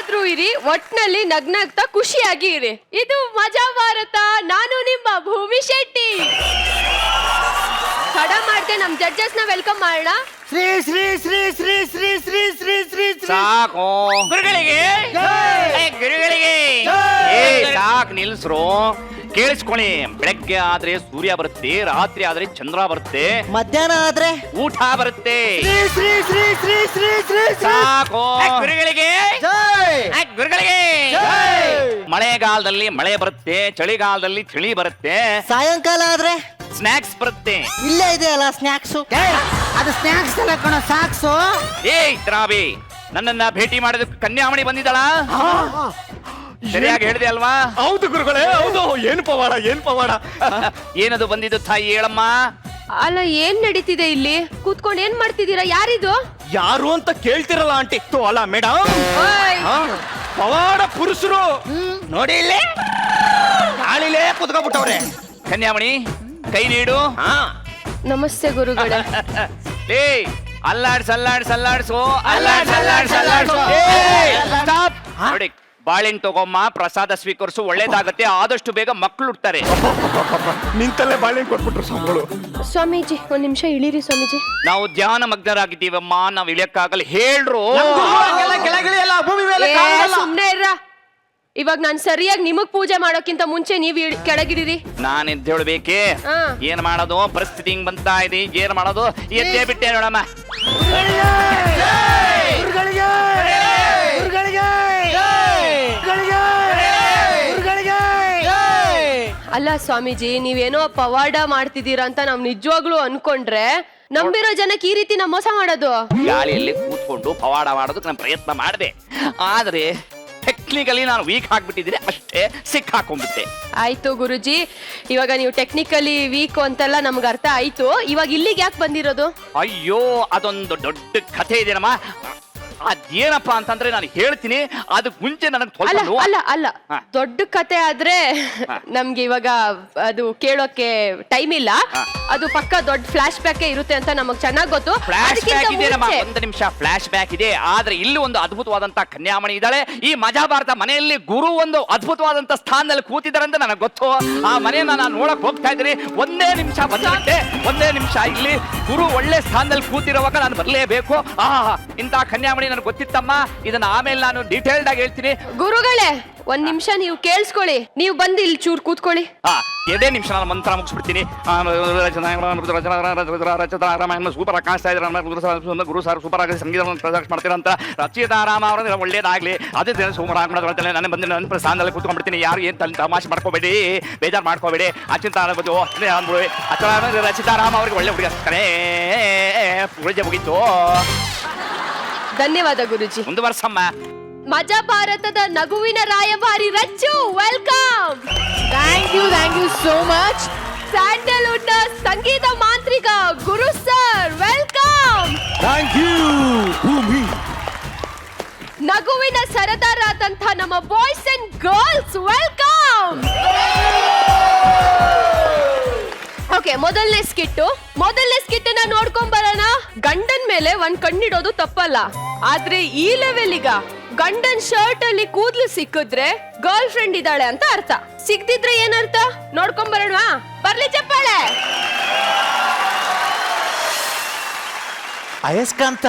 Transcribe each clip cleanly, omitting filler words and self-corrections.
ಹೇಗಾದ್ರೂ ಇರಿ, ಒಟ್ನಲ್ಲಿ ನಗ್ನಗ್ತಾ ಖುಷಿಯಾಗಿ ಇರಿ. ಇದು ಮಜಾ ಭಾರತ. ನಾನು ನಿಮ್ಮ ಭೂಮಿ ಶೆಟ್ಟಿ. ತಡ ಮಾಡ್ದೆ ನಮ್ ಜಡ್ಜಸ್ ನ ವೆಲ್ಕಮ್ ಮಾಡೋಣ. ಶ್ರೀ ಶ್ರೀ ಶ್ರೀ ಶ್ರೀ ಶ್ರೀ ಶ್ರೀ ಶ್ರೀ ಶ್ರೀ ಶ್ರೀ ಸಾಕು ಗುರುಗಳಿಗೆ ಗುರುಗಳಿಗೆ ಸಾಕು ನಿಲ್ಸ್ರು. ಕೇಳಿಸ್ಕೊಳ್ಳಿ, ಬೆಳಗ್ಗೆ ಆದ್ರೆ ಸೂರ್ಯ ಬರುತ್ತೆ, ರಾತ್ರಿ ಆದ್ರೆ ಚಂದ್ರ ಬರುತ್ತೆ, ಮಧ್ಯಾಹ್ನ ಆದ್ರೆ ಊಟ ಬರುತ್ತೆ. ಶ್ರೀ ಶ್ರೀ ಶ್ರೀ ಶ್ರೀ ಶ್ರೀ ಶ್ರೀ ಸಾಕು ಗುರುಗಳಿಗೆ ಜೈ ಗುರುಗಳಿಗೆ. ಜೈ. ಮಳೆಗಾಲದಲ್ಲಿ ಮಳೆ ಬರುತ್ತೆ, ಚಳಿಗಾಲದಲ್ಲಿ ಚಳಿ ಬರುತ್ತೆ, ಸಾಯಂಕಾಲ ಆದ್ರೆ ಸ್ನಾಕ್ಸ್ ಬರುತ್ತೆ. ಇಲ್ಲೇ ಇದೆಯಲ್ಲ ಸ್ನಾಕ್ಸು. ಅದು ಸ್ನಾಕ್ಸ್ ಅಲ್ಲ ಕಣ, ಸಾಕ್ಸು. ದ್ರಾವಿ, ನನ್ನನ್ನ ಭೇಟಿ ಮಾಡೋದಕ್ಕೆ ಕನ್ಯಾಮಣಿ ಬಂದಿದ್ದಾಳ. ಸರಿಯಾಗಿ ಹೇಳಿದೆ ಅಲ್ವಾ? ಹೌದು ಗುರುಗಳೇ, ಹೌದು. ಏನ್ ಪವಾಡ, ಏನ್ ಪವಾಡ. ಏನದು ಬಂದಿದ್ದು ತಾಯಿ, ಹೇಳಮ್ಮ. ಅಲ್ಲ, ಏನ್ ನಡೀತಿದೆ ಇಲ್ಲಿ? ಕೂತ್ಕೊಂಡು ಏನ್ ಮಾಡ್ತಿದ್ದೀರಾ? ಯಾರಿದು? ಯಾರು ಅಂತ ಕೇಳ್ತಿರಲ್ಲ ಆಂಟಿ. ಅಲ್ಲ ಮೇಡಮ್, ಓಯ್. ಪವಾಡ ಪುರುಷರು ನೋಡಿ ಇಲ್ಲಿ ಗಾಳಿಲೇ ಕುತ್ಕೊಬಿಟ್ಟವ್ರೆ. ಕನ್ಯಾಮಣಿ, ಕೈ ನೀಡು. ನಮಸ್ತೆ ಗುರುಗಳೇ. ಲೇ, ಅಲ್ಲಾಡ್ಸು ನೋಡಿ, ಬಾಳೆಹಣ್ಣು ತಗೊಮ್ಮ, ಪ್ರಸಾದ ಸ್ವೀಕರಿಸು, ಒಳ್ಳೇದಾಗತ್ತೆ. ಆದಷ್ಟು ಬೇಗ ಮಕ್ಕಳು ಹುಡ್ತಾರೆ. ನಿಂತಲ್ಲೇ ಬಾಳೆಹಣ್ಣು ಕೊಟ್ಬಿಟ್ರು ಸ್ವಾಮಿಗಳು. ಸ್ವಾಮೀಜಿ ಒಂದ್ ನಿಮಿಷ ಇಳಿರಿ ಸ್ವಾಮೀಜಿ. ನಾವು ಧ್ಯಾನ ಮಗ್ನರಾಗಿದ್ದೀವಮ್ಮ, ನಾವ್ ಇಳಿಯಕ್ಕಾಗಲ್ಲ. ಹೇಳ್ರು. ಸುಮ್ನೆ ಇರ್ರ. ಇವಾಗ ನಾನ್ ಸರಿಯಾಗಿ ನಿಮಗ್ ಪೂಜೆ ಮಾಡೋಕ್ಕಿಂತ ಮುಂಚೆ ನೀವ್ ಕೆಳಗಿಡಿರಿ. ನಾನ್ ಎದ್ದೇಳ್ಬೇಕೆ? ಏನ್ ಮಾಡೋದು? ಪರಿಸ್ಥಿತಿ ಹಿಂಗ್ ಬಂತಾ ಇದೆ, ಏನ್ ಮಾಡೋದು? ಎದ್ದೇ ಬಿಟ್ಟೆ ನೋಡಮ್ಮ. ಅಲ್ಲ ಸ್ವಾಮೀಜಿ, ನೀವೇನೋ ಪವಾಡ ಮಾಡ್ತಿದ್ದೀರಾ ಅಂತ ನಾವ್ ನಿಜವಾಗ್ಲೂ ಅನ್ಕೊಂಡ್ರೆ ನಂಬಿರೋ ಜನಕ್ಕೆ ಈ ರೀತಿ ಮೋಸ ಮಾಡೋದು. ಗಾಳಿಯಲ್ಲಿ ಕೂತ್ಕೊಂಡು ಪವಾಡ ಮಾಡೋದಕ್ಕೆ ನಾನು ಪ್ರಯತ್ನ ಮಾಡಿದೆ, ಆದ್ರೆ ಟೆಕ್ನಿಕಲಿ ನಾನು ವೀಕ್ ಆಗ್ಬಿಟ್ಟಿದ್ರೆ ಅಷ್ಟೇ, ಸಿಕ್ಕಾಕೊಂಡ್ಬಿಟ್ಟೆ. ಆಯ್ತು ಗುರುಜಿ, ಇವಾಗ ನೀವು ಟೆಕ್ನಿಕಲಿ ವೀಕ್ ಅಂತೆಲ್ಲ ನಮ್ಗೆ ಅರ್ಥ ಆಯ್ತು. ಇವಾಗ ಇಲ್ಲಿಗೆ ಯಾಕೆ ಬಂದಿರೋದು? ಅಯ್ಯೋ, ಅದೊಂದು ದೊಡ್ಡ ಕಥೆ ಇದೆನಮ್ಮ. ಅದೇನಪ್ಪ ಅಂತಂದ್ರೆ ನಾನು ಹೇಳ್ತೀನಿ, ಅದಕ್ಕೆ ಮುಂಚೆ ನನಗೆ ಅಲ್ಲ ದೊಡ್ಡ ಕತೆ ಆದ್ರೆ ನಮ್ಗೆ ಇವಾಗ ಅದು ಕೇಳೋಕೆ ಟೈಮ್ ಇಲ್ಲ. ಅದು ಪಕ್ಕ ದೊಡ್ಡ ಫ್ಲಾಶ್ ಬ್ಯಾಕ್ ಇರುತ್ತೆ ಅಂತ ನಮಗ್ ಚೆನ್ನಾಗ್ ಗೊತ್ತು. ಫ್ಲಾಶ್ ಬ್ಯಾಕ್ ಇದೆ ನಮ್ಮ, ಒಂದು ನಿಮಿಷ. ಫ್ಲಾಶ್ ಬ್ಯಾಕ್ ಇದೆ, ಆದ್ರೆ ಇಲ್ಲಿ ಒಂದು ಅದ್ಭುತವಾದಂತ ಕನ್ಯಾಮಣಿ ಇದ್ದಾಳೆ. ಈ ಮಜಾ ಭಾರತ ಮನೆಯಲ್ಲಿ ಗುರು ಒಂದು ಅದ್ಭುತವಾದಂತ ಸ್ಥಾನದಲ್ಲಿ ಕೂತಿದ್ದಾರೆ ಅಂತ ನನಗೆ ಗೊತ್ತು. ಆ ಮನೆಯನ್ನ ನಾನು ನೋಡಕ್ ಹೋಗ್ತಾ ಇದ್ದೀನಿ. ಒಂದೇ ನಿಮಿಷ ಬಂದ್ಬಿಟ್ಟೆ, ಒಂದೇ ನಿಮಿಷ. ಇಲ್ಲಿ ಗುರು ಒಳ್ಳೆ ಸ್ಥಾನದಲ್ಲಿ ಕೂತಿರುವಾಗ ನಾನು ಬರ್ಲೇಬೇಕು. ಇಂತ ಕನ್ಯಾಮಣಿ ನನಗೆ ಗೊತ್ತಿತ್ತಮ್ಮ. ಇದನ್ನ ಆಮೇಲೆ ನಾನು ಡೀಟೇಲ್ಡ್ ಆಗಿ ಹೇಳ್ತೀನಿ. ಗುರುಗಳೇ, ಒಂದ್ ನಿಮಿಷ ನೀವು ಕೇಳಿಸ್ಕೊಳ್ಳಿ. ನೀವು ಬಂದು ಇಲ್ಲಿ ಚೂರ್ ಕೂತ್ಕೊಳ್ಳಿ. ಎರಡೇ ನಿಮಿಷ ನಾನು ಮಂತ್ರ ಮುಗಿಸ್ಬಿಡ್ತೀನಿ. ರಾಮಾಯಣ ಸೂಪರ್ ಆಗಿ ಕಾಣಿಸ್ತಾ ಇದ್ದಾರೆ. ಗುರು ಸರ್ ಸೂಪರ್ ಆಗಿ ಸಂಗೀತ ಮಾಡ್ತೀರಂತ. ರಚಿತಾರಾಮ ಅವರ ಒಳ್ಳೇದಾಗ್ಲಿ. ಅದೇ ದಿನ ಸೂಪರ್ ಆಗ್ಬಿಡೋದು. ನಾನು ಬಂದು ನನ್ನ ಸ್ಥಾನದಲ್ಲಿ ಕೂತ್ಕೊಂಡ್ಬಿಡ್ತೀನಿ. ಯಾರು ಏನ್ ತಮಾಷೆ ಮಾಡ್ಕೋಬೇಡಿ, ಬೇಜಾರು ಮಾಡ್ಕೋಬೇಡಿ. ಅಚಿಂತ ರಚಿತಾರಾಮ ಅವ್ರಿಗೆ ಒಳ್ಳೆ ಹುಡುಗ ಸಿಗ್ತಾನೆ. ಪೂಜೆ ಮುಗೀತು. ಧನ್ಯವಾದ ಗುರುಜಿ. ಮುಂದುವರ್ಸಮ್ಮ. ಮಜಾ ಭಾರತದ ನಗುವಿನ ರಾಯಭಾರಿ Rachchu, welcome. Thank you so much. Sandalwood ನ ಸಂಗೀತ ಮಾಂತ್ರಿಕ Guru sir, welcome. Thank you Bhoomi. ನಗುವಿನ ಸರದಾರ ಆದಂತ ನಮ್ಮ boys and girls, welcome. Okay, ಮೊದಲನೇ ಸ್ಕಿಟ್ ನೋಡ್ಕೊಂಡ್ ಬರೋಣ. ಗಂಡನ್ ಮೇಲೆ ಒಂದ್ ಕಣ್ಣಿಡೋದು ತಪ್ಪಲ್ಲ, ಆದ್ರೆ ಈ ಲೆವೆಲ್ಗ ಗಂಡನ್ ಶರ್ಟ್ ಅಲ್ಲಿ ಕೂದ್ಲು ಸಿಕ್ಕಿದ್ರೆ ಗರ್ಲ್ ಫ್ರೆಂಡ್ ಇದ್ದಾಳೆ ಅಂತ ಅರ್ಥ. ಸಿಕ್ತಿದ್ರೆ ಏನರ್ಥ ನೋಡ್ಕೊಂಡ್ ಬರೋಣವಾ? ಬರ್ಲಿ ಚಪ್ಪಾಳೆ. ಅಯಸ್ಕಾಂತ,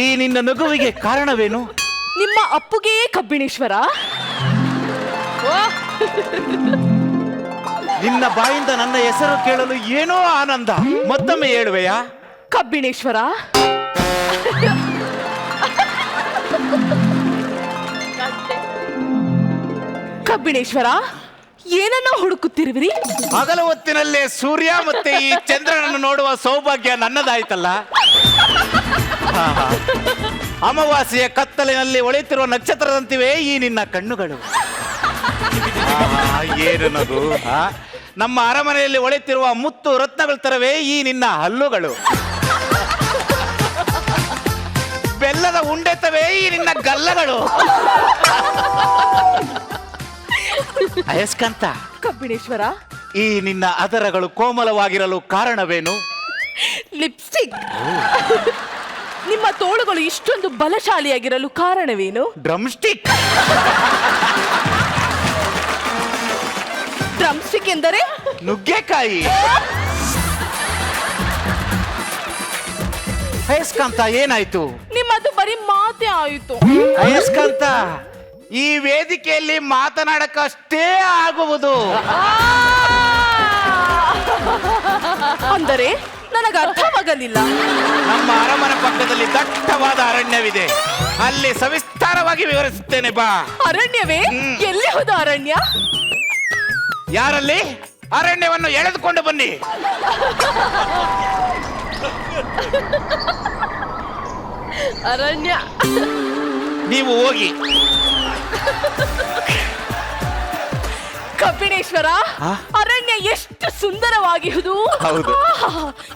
ಈ ನಿನ್ನ ನಗುವಿಗೆ ಕಾರಣವೇನು? ನಿಮ್ಮ ಅಪ್ಪುಗೆ ಕಬ್ಬಿಣೇಶ್ವರ. ನಿನ್ನ ಬಾಯಿಂದ ನನ್ನ ಹೆಸರು ಕೇಳಲು ಏನೋ ಆನಂದ. ಮತ್ತೊಮ್ಮೆ ಹೇಳುವೆಯಾ? ಕಬ್ಬಿಣೇಶ್ವರ. ಕಬ್ಬಿಣೇಶ್ವರ, ಏನನ್ನ ಹುಡುಕುತ್ತಿರುವಿರಿ? ಹಗಲ ಹೊತ್ತಿನಲ್ಲೇ ಸೂರ್ಯ ಮತ್ತೆ ಈ ಚಂದ್ರನನ್ನು ನೋಡುವ ಸೌಭಾಗ್ಯ ನನ್ನದಾಯ್ತಲ್ಲ. ಅಮಾವಾಸ್ಯೆಯ ಕತ್ತಲಿನಲ್ಲಿ ಒಳೆಯುತ್ತಿರುವ ನಕ್ಷತ್ರದಂತಿವೆ ಈ ನಿನ್ನ ಕಣ್ಣುಗಳು. ಏನು ನಗು! ನಮ್ಮ ಅರಮನೆಯಲ್ಲಿ ಒಳೆಯುತ್ತಿರುವ ಮುತ್ತು ರತ್ನಗಳ ತರವೇ ಈ ನಿನ್ನ ಹಲ್ಲುಗಳು. ಬೆಲ್ಲದ ಉಂಡೆತವೇ ಈ ನಿನ್ನ ಗಲ್ಲಗಳು. ಅಯಸ್ಕಾಂತ, ಕಬ್ಬಿಣೇಶ್ವರ, ಈ ನಿನ್ನ ಅದರಗಳು ಕೋಮಲವಾಗಿರಲು ಕಾರಣವೇನು? ಲಿಪ್ಸ್ಟಿಕ್. ನಿಮ್ಮ ತೋಳುಗಳು ಇಷ್ಟೊಂದು ಬಲಶಾಲಿಯಾಗಿರಲು ಕಾರಣವೇನು? Drum stick. ಡ್ರಮ್ ಸ್ಟಿಕ್ ಎಂದರೆ ನುಗ್ಗೆಕಾಯಿ. ಅಯಸ್ಕಾಂತ ಏನಾಯ್ತು? ನಿಮ್ಮದು ಬರೀ ಮಾತೇ ಆಯಿತು. ಅಯಸ್ಕಾಂತ ಈ ವೇದಿಕೆಯಲ್ಲಿ ಮಾತನಾಡಕ್ಕಷ್ಟೇ ಆಗುವುದು. ಅಂದರೆ ನನಗೆ ಅರ್ಥವಾಗಲಿಲ್ಲ. ನಮ್ಮ ಅರಮನೆ ಪಕ್ಕದಲ್ಲಿ ದಟ್ಟವಾದ ಅರಣ್ಯವಿದೆ, ಅಲ್ಲಿ ಸವಿಸ್ತಾರವಾಗಿ ವಿವರಿಸುತ್ತೇನೆ ಬಾ. ಅರಣ್ಯವೇ? ಎಲ್ಲಿ ಹೋದ ಅರಣ್ಯ? ಯಾರಲ್ಲಿ? ಅರಣ್ಯವನ್ನು ಎಳೆದುಕೊಂಡು ಬನ್ನಿ. ಅರಣ್ಯ. ನೀವು ಹೋಗಿ. ಕಬ್ಬಿಣೇಶ್ವರ, ಅರಣ್ಯ ಎಷ್ಟು ಸುಂದರವಾಗಿರುವುದು. ಹೌದು.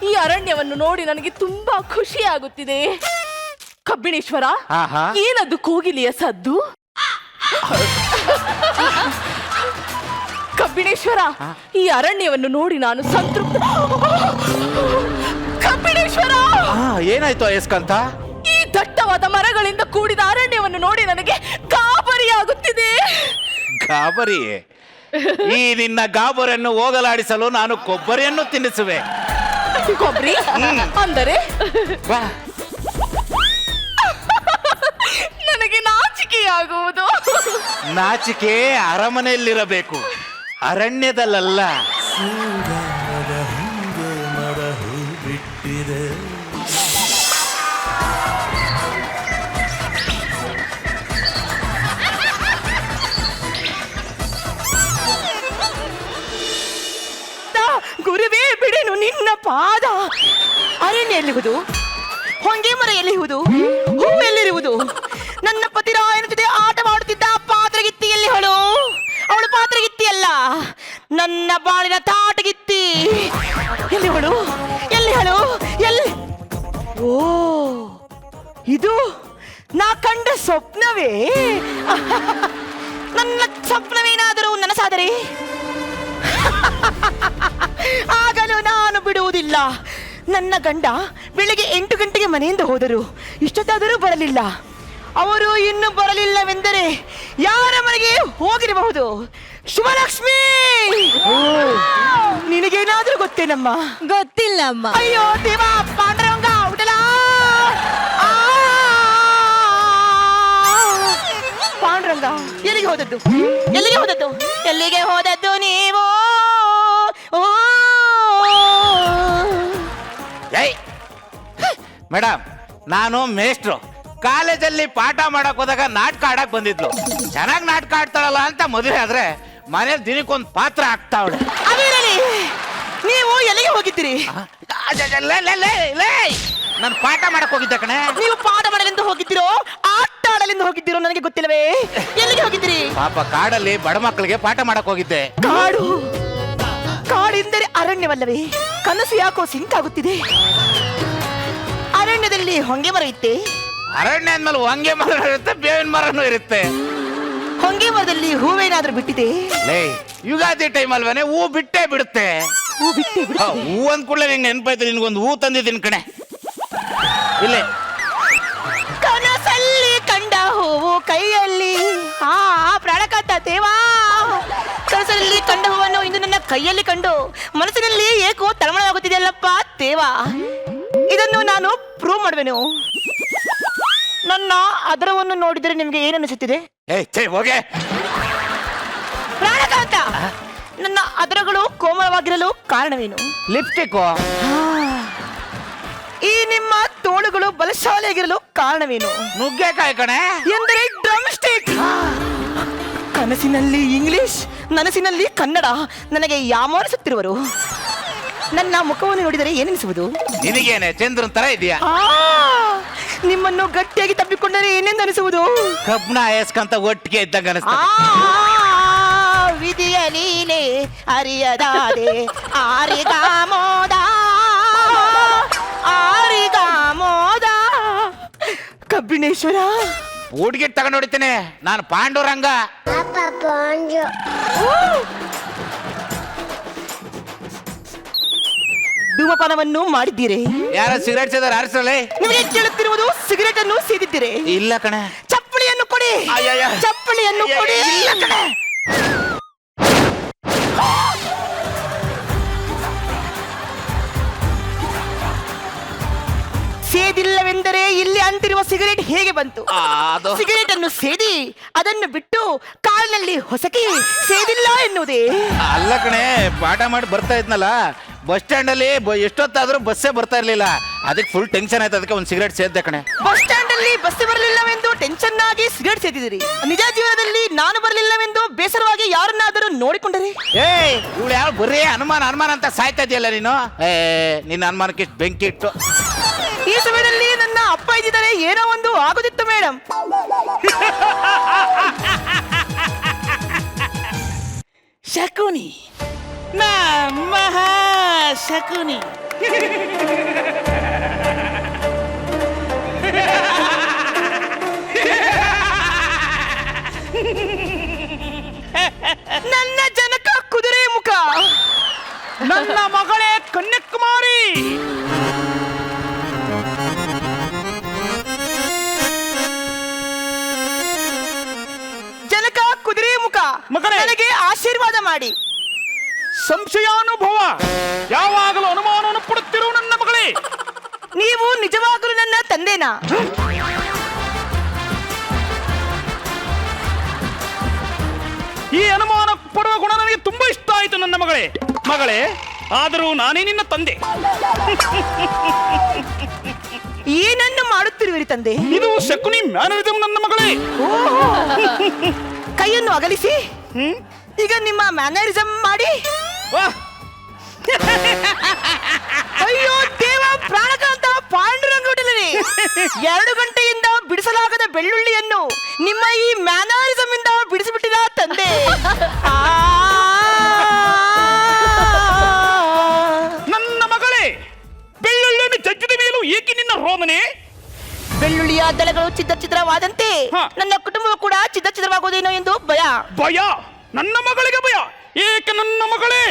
ಈ ಅರಣ್ಯವನ್ನು ನೋಡಿ ನನಗೆ ತುಂಬಾ ಖುಷಿ ಆಗುತ್ತಿದೆ. ಕಬ್ಬಿಣೇಶ್ವರ, ಏನದು ಕೋಗಿಲೆಯ ಸದ್ದು? ಕಬ್ಬಿಣೇಶ್ವರ, ಈ ಅರಣ್ಯವನ್ನು ನೋಡಿ ನಾನು ಸಂತೃಪ್ತ. ಕಬ್ಬಿಣೇಶ್ವರ, ಏನಾಯ್ತು ಅಯಸ್ಕಾಂತ? ಈ ದಟ್ಟವಾದ ಮರಗಳಿಂದ ಕೂಡಿದ ಅರಣ್ಯವನ್ನು ನೋಡಿ ನನಗೆ ಗಾಬರಿಯಾಗುತ್ತಿದೆ. ಗಾಬರಿ? ಈ ನಿನ್ನ ಗಾಬರಿಯನ್ನು ಹೋಗಲಾಡಿಸಲು ನಾನು ಕೊಬ್ಬರಿಯನ್ನು ತಿನ್ನಿಸುವೆ. ಕೊಬ್ಬರಿ ಅಂದರೆ ಬಾ. ನನಗೆ ನಾಚಿಕೆಯಾಗುವುದು. ನಾಚಿಕೆ ಅರಮನೆಯಲ್ಲಿರಬೇಕು, ಅರಣ್ಯದಲ್ಲ. ಗುರುವೇ ಬಿಡೆನು ನಿನ್ನ ಪಾದ. ಅರಣ್ಯ ಎಲ್ಲಿರುವುದು? ಹೊಂಗೆ ಮರ ಎಲ್ಲಿರುವುದು? ಹೂ ಎಲ್ಲಿರುವುದು? ನನ್ನ ಪತಿರಾಯನ ಜೊತೆ ಆಟವಾಡುತ್ತಿದ್ದ ಪಾತ್ರಗಿತ್ತಿ ಎಲ್ಲಿ ಹೇಳು? ಅವಳು ಪಾತ್ರಗಿತ್ತಿ ಅಲ್ಲ, ನನ್ನ ಬಾಳಿನ ತಾಟಗಿತ್ತಿ. ಎಲ್ಲಿ ಹೇಳು? ಎಲ್ಲಿ ಹೇಳು? ಎಲ್ಲಿ? ಓ, ಇದು ನಾ ಕಂಡ ಸ್ವಪ್ನವೇ? ನನ್ನ ಸ್ವಪ್ನವೇನಾದರೂ ನನಸಾದರೆ ಆಗಲೂ ನಾನು ಬಿಡುವುದಿಲ್ಲ. ನನ್ನ ಗಂಡ ಬೆಳಿಗ್ಗೆ 8 ಗಂಟೆಗೆ ಮನೆಯಿಂದ ಹೋದರು, ಇಷ್ಟೊತ್ತಾದರೂ ಬರಲಿಲ್ಲ. ಅವರು ಇನ್ನೂ ಬರಲಿಲ್ಲವೆಂದರೆ ಯಾರ ಮನೆಗೆ ಹೋಗಿರಬಹುದು? ಶುಭಲಕ್ಷ್ಮಿ, ನಿನಗೇನಾದ್ರೂ ಗೊತ್ತೇನಮ್ಮ? ಗೊತ್ತಿಲ್ಲಮ್ಮ. ಅಯ್ಯೋ ದೇವ, ಪಾಂಡುರಂಗ ಉಡಲ. ಪಾಂಡುರಂಗ ಎಲ್ಲಿಗೆ ಹೋದದ್ದು? ಎಲ್ಲಿಗೆ ಹೋದದ್ದು? ಎಲ್ಲಿಗೆ ಹೋದದ್ದು ನೀವು? ಮೇಡಮ್, ನಾನು ಮೇಷ್ಟ್ರು. ಕಾಲೇಜಲ್ಲಿ ಪಾಠ ಮಾಡಕ್ ಹೋದಾಗ ನಾಟಕ ಆಡಕ್ ಬಂದಿದ್ಲು. ಚೆನ್ನಾಗಿ ನಾಟಕ ಆಡ್ತಾಳಲ್ಲ ಅಂತ ಮದುವೆ ಆದ್ರೆ ಮನೇಲಿ ದಿನಕ್ಕೊಂದು ಪಾತ್ರ ಆಗ್ತಾವಳೆ. ಅದಿರಲಿ, ನೀವು ಎಲ್ಲಿಗೆ ಹೋಗಿದ್ದೀರಿ? ನಾನು ಪಾಠ ಮಾಡಕ್ ಹೋಗಿದ್ದೆ ಕಣೆ. ನೀವು ಪಾಠ ಮಾಡಲೆಂದು ಹೋಗಿದ್ದೀರೋ ಆಟ ಆಡಲೆಂದು ಹೋಗಿದ್ದೀರೋ ನನಗೆ ಗೊತ್ತಿಲ್ಲವೇ. ಎಲ್ಲಿಗೆ ಹೋಗಿದ್ದೀರಿ? ಪಾಪ ಕಾಡಲ್ಲಿ ಬಡ ಮಕ್ಕಳಿಗೆ ಪಾಠ ಮಾಡಕ್ ಹೋಗಿದ್ದೆ. ಕಾಡು ಕಾಡೆಂದರೆ ಅರಣ್ಯವಲ್ಲವೇ? ಕನಸು ಯಾಕೋ ಸಿಂಕಾಗುತ್ತಿದೆ. ಅರಣ್ಯದಲ್ಲಿ ಹೊಂಗೆ ಮರ ಇತ್ತೆ. ಅರಣ್ಯ ಅಂದ್ಮೇಲೆ ಹೊಂಗೆ ಮರ ಇರುತ್ತೆ, ಬೇವಿನ ಮರನೂ ಇರುತ್ತೆ. ಹೊಂಗೆ ಮರದಲ್ಲಿ ಹೂವೇನಾದ್ರೂ ಬಿಟ್ಟಿದೆ? ಲೇ, ಯುಗಾದಿ ಟೈಮ್ ಅಲ್ವೇನೆ, ಹೂ ಬಿಟ್ಟೇ ಬಿಡುತ್ತೆ. ಹೂ ಬಿಟ್ಟೆ ಬಿಡುತ್ತೆ. ಹೂ ಅಂದ್ ಕೂಡಲೇ ನಿಂಗೆ ನೆನಪಾಯ್ತು, ನಿನ್ಗೊಂದು ಹೂ ತಂದಿದ್ದೀನಿ ಕಣೆ. ಇಲ್ಲೇ ಕನಸಲ್ಲಿ ಕಂಡ ಹೂವು ಕೈಯಲ್ಲಿ. ಪ್ರಾಣಕಾಂತ ದೇವಾ, ಕನಸಲ್ಲಿ ಕಂಡ ಹೂವನ್ನು ಇಂದು ನನ್ನ ಕೈಯಲ್ಲಿ ಕಂಡು ಮನಸ್ಸಿನಲ್ಲಿ ಏಕೋ ತಳಮಳವಾಗುತ್ತಿದೆಯಲ್ಲಪ್ಪ ದೇವಾ. ಇದನ್ನು ನಾನು ಪ್ರೂವ್ ಮಾಡುವೆನು. ನನ್ನ ಅದರವನ್ನು ನೋಡಿದರೆ ನಿಮಗೆ ಏನು ಅನಿಸುತ್ತಿದೆ? ಹೋಗೆ ಪ್ರಾಣಕಾಂತ, ನನ್ನ ಅದರಗಳು ಕೋಮಲವಾಗಿರಲು ಕಾರಣವೇನು? ಲಿಪ್ಸ್ಟಿಕ್. ಈ ನಿಮ್ಮ ತೋಳುಗಳು ಬಲಶಾಲಿಯಾಗಿರಲು ಕಾರಣವೇನು? ನುಗ್ಗೆಕಾಯಿ ಕಣೆ. ಎಂದರೆ ಡ್ರಮ್ ಸ್ಟಿಕ್. ಕನಸಿನಲ್ಲಿ ಇಂಗ್ಲಿಷ್, ನನಸಿನಲ್ಲಿ ಕನ್ನಡ ನನಗೆ ಯಾಮಾರಿಸುತ್ತಿರುವರು. ನನ್ನ ಮುಖವನ್ನು ನೋಡಿದರೆ ಏನೆನಿಸುವುದು? ನಿನಗೇನೆ ಚಂದ್ರನ್ ತರ ಇದೆಯಾ? ನಿಮ್ಮನ್ನು ಗಟ್ಟಿಯಾಗಿ ತಪ್ಪಿಕೊಂಡರೆ ಏನೆಂದು ಅನಿಸುವುದು? ಕಬ್ಣ ಅಯಸ್ಕಂತ ಒಟ್ಟಿಗೆ ಇದ್ದಂಗ ಅನಿಸ್ತ. ವಿಧಿಯ ಲೀಲೆ ಅರಿಯದಾದೆ ಆರಿಗಾಮೋದ ಆರಿಗಾಮೋದ. ಕಬ್ಬಿಣೇಶ್ವರ, ಊಟ್ಗಿಟ್ ತಗೊಂಡು ಹೊಡಿತೀನಿ. ನಾನು ಪಾಂಡುರಂಗ. ಧೂಮಪಾನವನ್ನು ಮಾಡಿದ್ದೀರಿ. ಯಾರ ಸಿಗರೇಟ್ ಸೇದಾರ ಆರಿಸಲೇ? ನಿಮಗೆ ಕೇಳುತ್ತಿರುವುದು ಸಿಗರೇಟ್ ಅನ್ನು ಸೇದಿದ್ದೀರಿ. ಇಲ್ಲ ಕಣೆ. ಚಪ್ಪಲಿಯನ್ನು ಕೊಡಿ. ಅಯ್ಯಯ್ಯ. ಚಪ್ಪಲಿಯನ್ನು ಕೊಡಿ. ಇಲ್ಲ ಕಣೆ. ಸೇದಿಲ್ಲವೆಂದರೆ ಇಲ್ಲಿ ಅಂಟಿರುವ ಸಿಗರೇಟ್ ಹೇಗೆ ಬಂತು? ಅದು ಸಿಗರೇಟ್ ಅನ್ನು ಸೇದಿ ಅದನ್ನು ಬಿಟ್ಟು ಕಾಲಿನಲ್ಲಿ ಹೊಸಕಿ ಸೇದಿಲ್ಲ ಎನ್ನುವುದೇ? ಅಲ್ಲ ಕಣೆ, ಪಾಠ ಮಾಡಿ ಬರ್ತಾ ಇದ್ನಲ್ಲ ಬಸ್ ಸ್ಟ್ಯಾಂಡ್ ಅಲ್ಲಿ ಎಷ್ಟೊತ್ತಾದ್ರೂ ಬಸ್ಸೇ ಬರ್ತಾ ಇರ್ಲಿಲ್ಲ. ಅದಕ್ಕೆ ಫುಲ್ ಟೆನ್ಷನ್ ಆಯ್ತು, ಅದಕ್ಕೆ ಒಂದು ಸಿಗರೇಟ್ ಸೇದ್ದೆ ಕಣೆ. ಬಸ್ ಸ್ಟ್ಯಾಂಡ್ ಅಲ್ಲಿ ಬಸ್ ಬರಲಿಲ್ಲವೆಂದು ಟೆನ್ಷನ್ ಆಗಿ ಸಿಗರೇಟ್ ಸೇದಿದಿರಿ. ನಿಜ ಜೀವನದಲ್ಲಿ ನಾನು ಬರಲಿಲ್ಲವೆಂದು ಬೇಸರವಾಗಿ ಯಾರನ್ನಾದರೂ ನೋಡಿಕೊಂಡರೆ? ಏಯ್, ಇವಳು ಯಾವ ಬರೀ ಅನುಮಾನ ಅನುಮಾನ ಅಂತ ಸಾಯ್ತಾ ಇದೆಯಲ್ಲ ನೀನು. ನಿನ್ನ ಅನುಮಾನಕ್ಕೆ ಇಷ್ಟು ಬೆಂಕಿ ಇಟ್ಟು. ಈ ಸಮಯದಲ್ಲಿ ನನ್ನ ಅಪ್ಪ ಇದ್ದಿದ್ದಾರೆ ಏನೋ ಒಂದು ಆಗುದಿತ್ತು ಮೇಡಮ್. ಶಕುನಿ, ಮಹಾ ಶಕುನಿ. ನನ್ನ ಜನಕ ಕುದುರೆ ಮುಖ, ನನ್ನ ಮಗಳೇ ಕನ್ಯಾಕುಮಾರಿ. ಜನಕ ಕುದುರೆ ಮುಖ, ಮಗನೇ. ನನಗೆ ಆಶೀರ್ವಾದ ಮಾಡಿ. ಸಂಶಯಾನುಭವ, ಯಾವಾಗಲೂ ಅನುಮಾನವನ್ನು ಪಡುತ್ತಿರುವ ನನ್ನ ಮಗಳೇ. ನೀವು ನಿಜವಾಗಲೂ ನನ್ನ ತಂದೆನಾ? ಈ ಅನುಮಾನ ಪಡುವ ಗುಣ ನನಗೆ ತುಂಬಾ ಇಷ್ಟ ಆಯಿತು ನನ್ನ ಮಗಳೇ. ಮಗಳೇ, ಆದರೂ ನಾನೇ ನಿನ್ನ ತಂದೆ. ಏನನ್ನು ಮಾಡುತ್ತಿರುವಿರಿ ತಂದೆ? ಇದು ಶಕುನಿ ಮ್ಯಾನರಿಸಂ ನನ್ನ ಮಗಳೇ. ಕೈಯನ್ನು ಅಗಲಿಸಿ ಈಗ ನಿಮ್ಮ ಮ್ಯಾನರಿಸಂ ಮಾಡಿ. ವಾಹ್, ಅಯ್ಯೋ ದೇವ, ಪ್ರಾಣಕಾಂತ ಪಾಂಡುರಂಗ ಹುಡುಗರೇ, 2 ಗಂಟೆಯಿಂದ ಬಿಡಿಸಲಾಗದ ಬೆಳ್ಳುಳ್ಳಿಯನ್ನು ನಿಮ್ಮ ಈ ಮ್ಯಾನರಿಸಂ ಇಂದ ಬಿಡಿಸಿಬಿಟ್ಟಿದ ತಂದೆ. ನನ್ನ ಮಗಳೇ, ಬೆಳ್ಳುಳ್ಳಿಯನ್ನು ಜಜ್ಜಿದ ಮೇಲೂ ಏಕೆ ನಿನ್ನ ರೋದನೆ? ಬೆಳ್ಳುಳ್ಳಿಯ ದಳಗಳು ಚಿತ್ರವಾದಂತೆ ಹ. ನನ್ನ ಕುಟುಂಬವು ಕೂಡ ಚಿತ್ರವಾಗುವುದೇನೋ ಎಂದು ಭಯ. ಭಯ? ನನ್ನ ಮಗಳಿಗೆ ಭಯ ಏಕೆ ನನ್ನ ಮಗಳೇ?